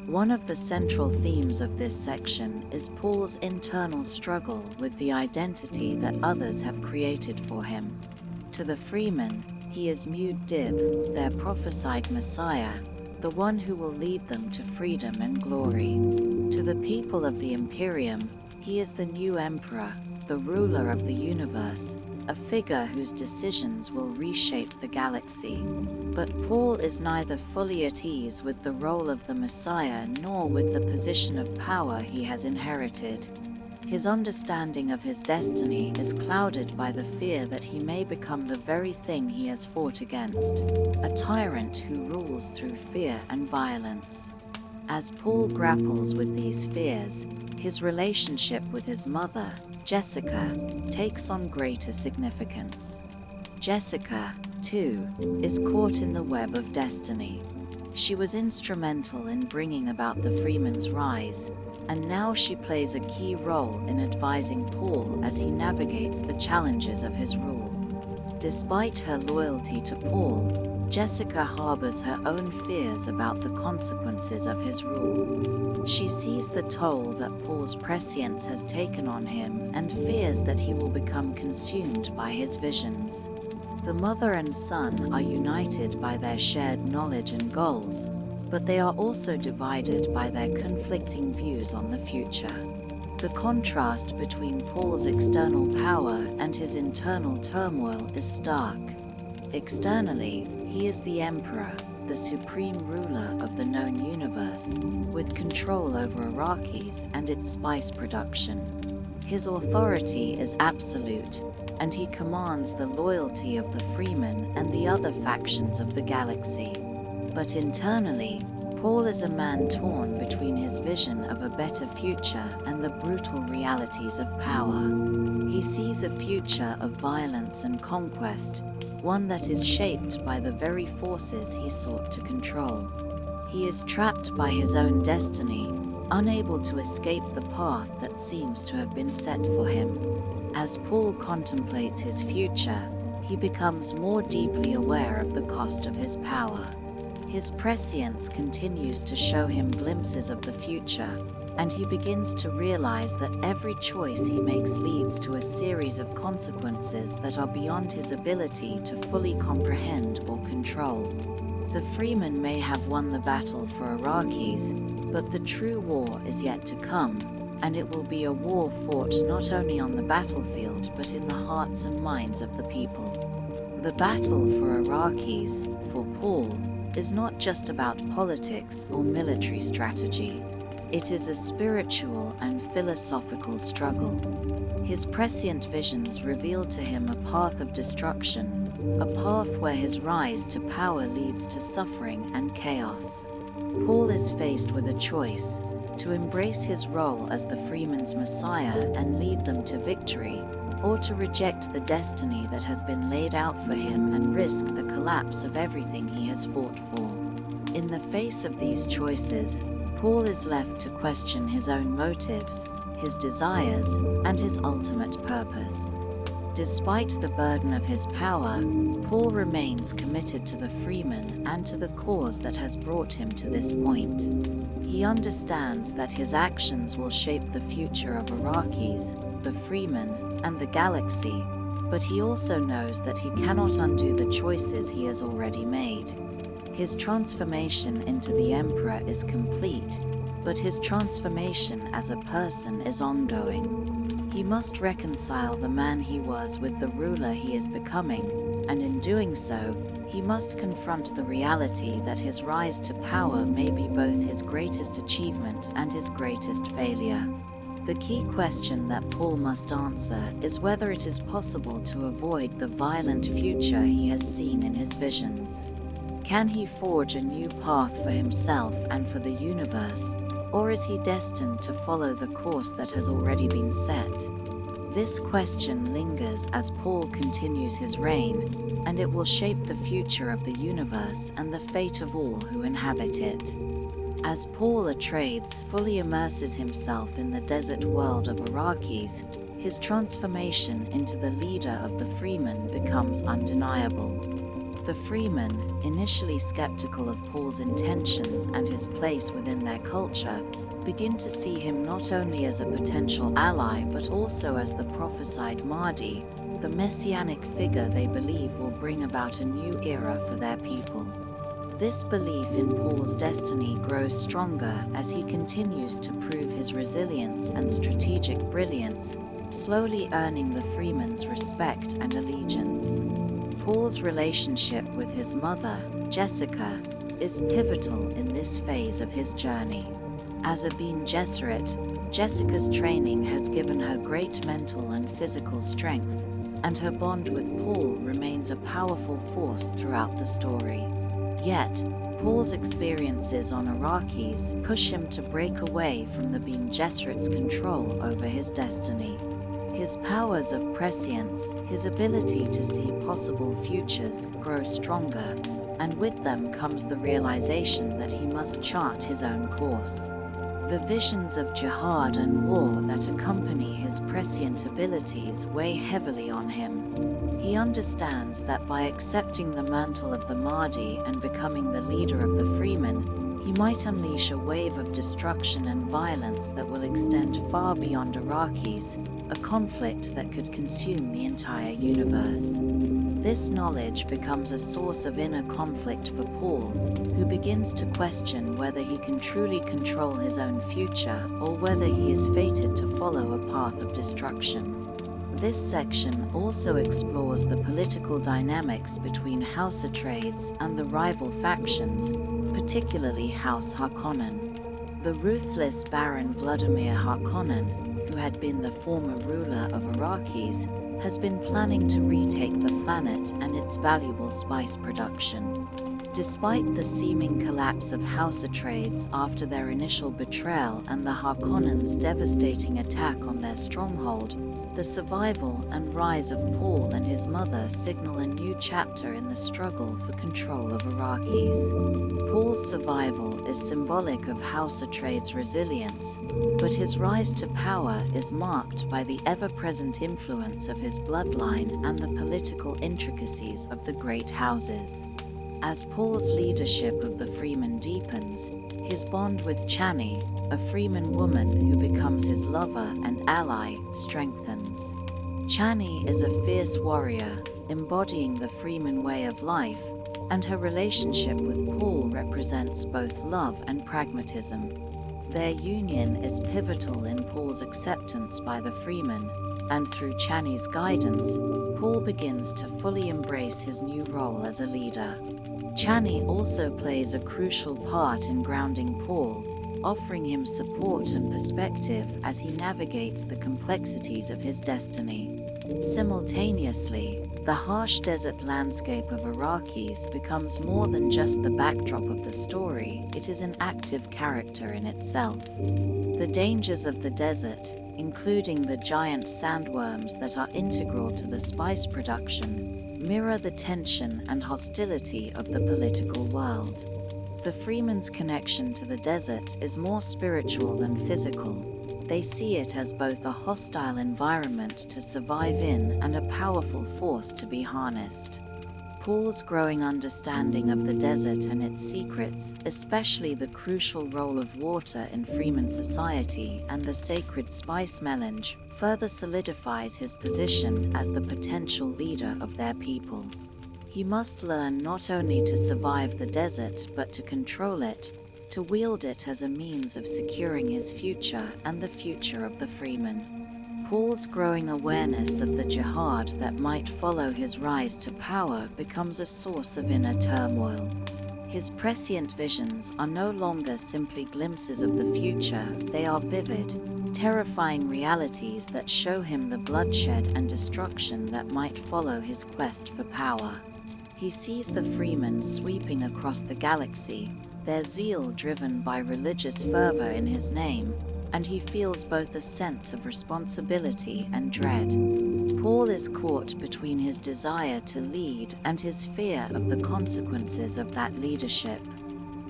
One of the central themes of this section is Paul's internal struggle with the identity that others have created for him. To the freemen, he is Mud-Dib, their prophesied Messiah, the one who will lead them to freedom and glory. To the people of the Imperium, he is the new emperor, the ruler of the universe, a figure whose decisions will reshape the galaxy. But Paul is neither fully at ease with the role of the Messiah nor with the position of power he has inherited. His understanding of his destiny is clouded by the fear that he may become the very thing he has fought against, a tyrant who rules through fear and violence. As Paul grapples with these fears, his relationship with his mother, Jessica, takes on greater significance. Jessica, too, is caught in the web of destiny. She was instrumental in bringing about the Freeman's rise, and now she plays a key role in advising Paul as he navigates the challenges of his rule. Despite her loyalty to Paul, Jessica harbors her own fears about the consequences of his rule. She sees the toll that Paul's prescience has taken on him and fears that he will become consumed by his visions. The mother and son are united by their shared knowledge and goals, but they are also divided by their conflicting views on the future. The contrast between Paul's external power and his internal turmoil is stark. Externally, he is the emperor, the supreme ruler of the known universe, with control over Arrakis and its spice production. His authority is absolute, and he commands the loyalty of the Freemen and the other factions of the galaxy. But internally, Paul is a man torn between his vision of a better future and the brutal realities of power. He sees a future of violence and conquest, one that is shaped by the very forces he sought to control. He is trapped by his own destiny, unable to escape the path that seems to have been set for him. As Paul contemplates his future, he becomes more deeply aware of the cost of his power. His prescience continues to show him glimpses of the future, and he begins to realize that every choice he makes leads to a series of consequences that are beyond his ability to fully comprehend or control. The Freemen may have won the battle for Arrakis, but the true war is yet to come, and it will be a war fought not only on the battlefield but in the hearts and minds of the people. The battle for Arrakis, for Paul, is not just about politics or military strategy. It is a spiritual and philosophical struggle. His prescient visions reveal to him a path of destruction, a path where his rise to power leads to suffering and chaos. Paul is faced with a choice: to embrace his role as the Freeman's Messiah and lead them to victory, or to reject the destiny that has been laid out for him and risk the collapse of everything he has fought for. In the face of these choices, Paul is left to question his own motives, his desires, and his ultimate purpose. Despite the burden of his power, Paul remains committed to the Freeman and to the cause that has brought him to this point. He understands that his actions will shape the future of Arrakis, the Freeman, and the galaxy, but he also knows that he cannot undo the choices he has already made. His transformation into the Emperor is complete, but his transformation as a person is ongoing. He must reconcile the man he was with the ruler he is becoming, and in doing so, he must confront the reality that his rise to power may be both his greatest achievement and his greatest failure. The key question that Paul must answer is whether it is possible to avoid the violent future he has seen in his visions. Can he forge a new path for himself and for the universe, or is he destined to follow the course that has already been set? This question lingers as Paul continues his reign, and it will shape the future of the universe and the fate of all who inhabit it. As Paul Atreides fully immerses himself in the desert world of Arrakis, his transformation into the leader of the Freemen becomes undeniable. The Freemen, initially skeptical of Paul's intentions and his place within their culture, begin to see him not only as a potential ally but also as the prophesied Mahdi, the messianic figure they believe will bring about a new era for their people. This belief in Paul's destiny grows stronger as he continues to prove his resilience and strategic brilliance, slowly earning the Freemen's respect and allegiance. Paul's relationship with his mother, Jessica, is pivotal in this phase of his journey. As a Bene Gesserit, Jessica's training has given her great mental and physical strength, and her bond with Paul remains a powerful force throughout the story. Yet, Paul's experiences on Arrakis push him to break away from the Bene Gesserit's control over his destiny. His powers of prescience, his ability to see possible futures, grow stronger, and with them comes the realization that he must chart his own course. The visions of jihad and war that accompany his prescient abilities weigh heavily on him. He understands that by accepting the mantle of the Mahdi and becoming the leader of the Freemen, he might unleash a wave of destruction and violence that will extend far beyond Arrakis, a conflict that could consume the entire universe. This knowledge becomes a source of inner conflict for Paul, who begins to question whether he can truly control his own future or whether he is fated to follow a path of destruction. This section also explores the political dynamics between House Atreides and the rival factions, particularly House Harkonnen. The ruthless Baron Vladimir Harkonnen, who had been the former ruler of Arrakis, has been planning to retake the planet and its valuable spice production. Despite the seeming collapse of House Atreides after their initial betrayal and the Harkonnens' devastating attack on their stronghold, the survival and rise of Paul and his mother signal a new chapter in the struggle for control of Arrakis. Paul's survival is symbolic of House Atreides' resilience, but his rise to power is marked by the ever-present influence of his bloodline and the political intricacies of the great houses. As Paul's leadership of the Freemen deepens, his bond with Chani, a Freeman woman who becomes his lover and ally, strengthens. Chani is a fierce warrior, embodying the Freeman way of life, and her relationship with Paul represents both love and pragmatism. Their union is pivotal in Paul's acceptance by the Freeman, and through Chani's guidance, Paul begins to fully embrace his new role as a leader. Chani also plays a crucial part in grounding Paul, offering him support and perspective as he navigates the complexities of his destiny. Simultaneously, the harsh desert landscape of Arrakis becomes more than just the backdrop of the story, it is an active character in itself. The dangers of the desert, including the giant sandworms that are integral to the spice production, mirror the tension and hostility of the political world. The Freeman's connection to the desert is more spiritual than physical. They see it as both a hostile environment to survive in and a powerful force to be harnessed. Paul's growing understanding of the desert and its secrets, especially the crucial role of water in Freeman society and the sacred spice melange, further solidifies his position as the potential leader of their people. He must learn not only to survive the desert, but to control it, to wield it as a means of securing his future and the future of the Freeman. Paul's growing awareness of the jihad that might follow his rise to power becomes a source of inner turmoil. His prescient visions are no longer simply glimpses of the future, they are vivid, terrifying realities that show him the bloodshed and destruction that might follow his quest for power. He sees the Freemen sweeping across the galaxy, their zeal driven by religious fervor in his name, and he feels both a sense of responsibility and dread. Paul is caught between his desire to lead and his fear of the consequences of that leadership.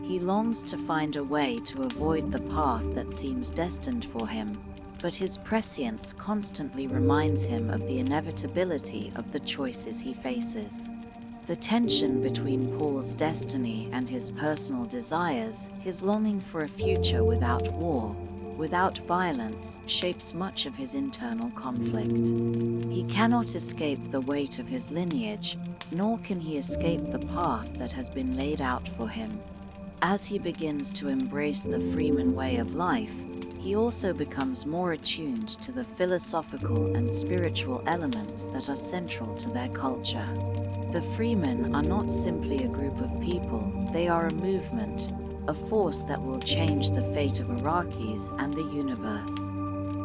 He longs to find a way to avoid the path that seems destined for him, but his prescience constantly reminds him of the inevitability of the choices he faces. The tension between Paul's destiny and his personal desires, his longing for a future without war, without violence, shapes much of his internal conflict. He cannot escape the weight of his lineage, nor can he escape the path that has been laid out for him. As he begins to embrace the Freeman way of life, he also becomes more attuned to the philosophical and spiritual elements that are central to their culture. The Freemen are not simply a group of people, they are a movement, a force that will change the fate of Arrakis and the universe.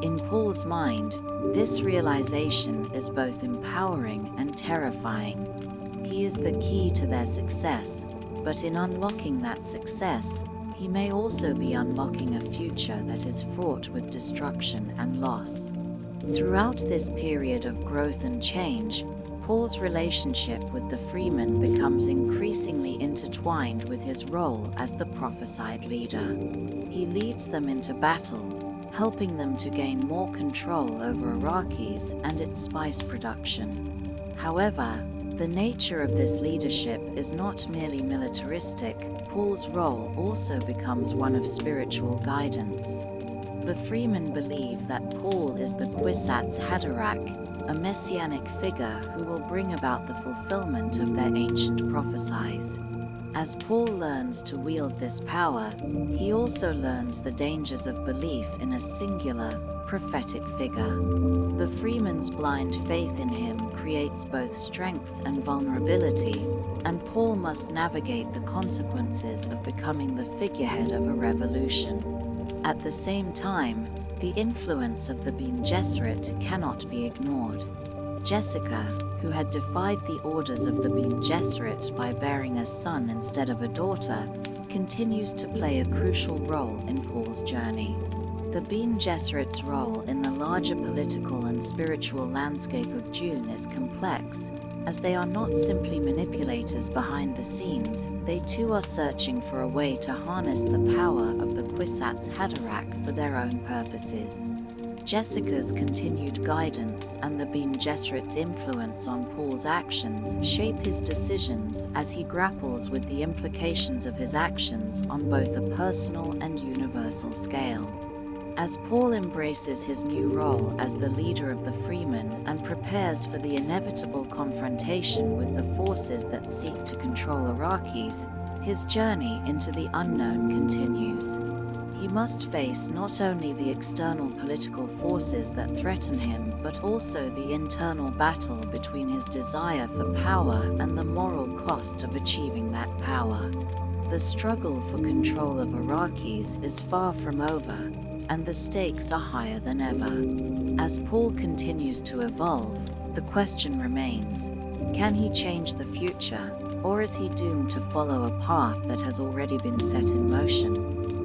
In Paul's mind, this realization is both empowering and terrifying. He is the key to their success, but in unlocking that success, he may also be unlocking a future that is fraught with destruction and loss. Throughout this period of growth and change, Paul's relationship with the Freeman becomes increasingly intertwined with his role as the prophesied leader. He leads them into battle, helping them to gain more control over Arrakis and its spice production. However, the nature of this leadership is not merely militaristic. Paul's role also becomes one of spiritual guidance. The Freemen believe that Paul is the Kwisatz Haderach, a messianic figure who will bring about the fulfillment of their ancient prophecies. As Paul learns to wield this power, he also learns the dangers of belief in a singular, prophetic figure. The Freeman's blind faith in him creates both strength and vulnerability, and Paul must navigate the consequences of becoming the figurehead of a revolution. At the same time, the influence of the Bene Gesserit cannot be ignored. Jessica, who had defied the orders of the Bene Gesserit by bearing a son instead of a daughter, continues to play a crucial role in Paul's journey. The Bene Gesserit's role in the larger political and spiritual landscape of Dune is complex, as they are not simply manipulators behind the scenes, they too are searching for a way to harness the power of the Kwisatz Haderach for their own purposes. Jessica's continued guidance and the Bene Gesserit's influence on Paul's actions shape his decisions as he grapples with the implications of his actions on both a personal and universal scale. As Paul embraces his new role as the leader of the Freemen and prepares for the inevitable confrontation with the forces that seek to control Arrakis, his journey into the unknown continues. He must face not only the external political forces that threaten him, but also the internal battle between his desire for power and the moral cost of achieving that power. The struggle for control of Arrakis is far from over, and the stakes are higher than ever. As Paul continues to evolve, the question remains, can he change the future, or is he doomed to follow a path that has already been set in motion?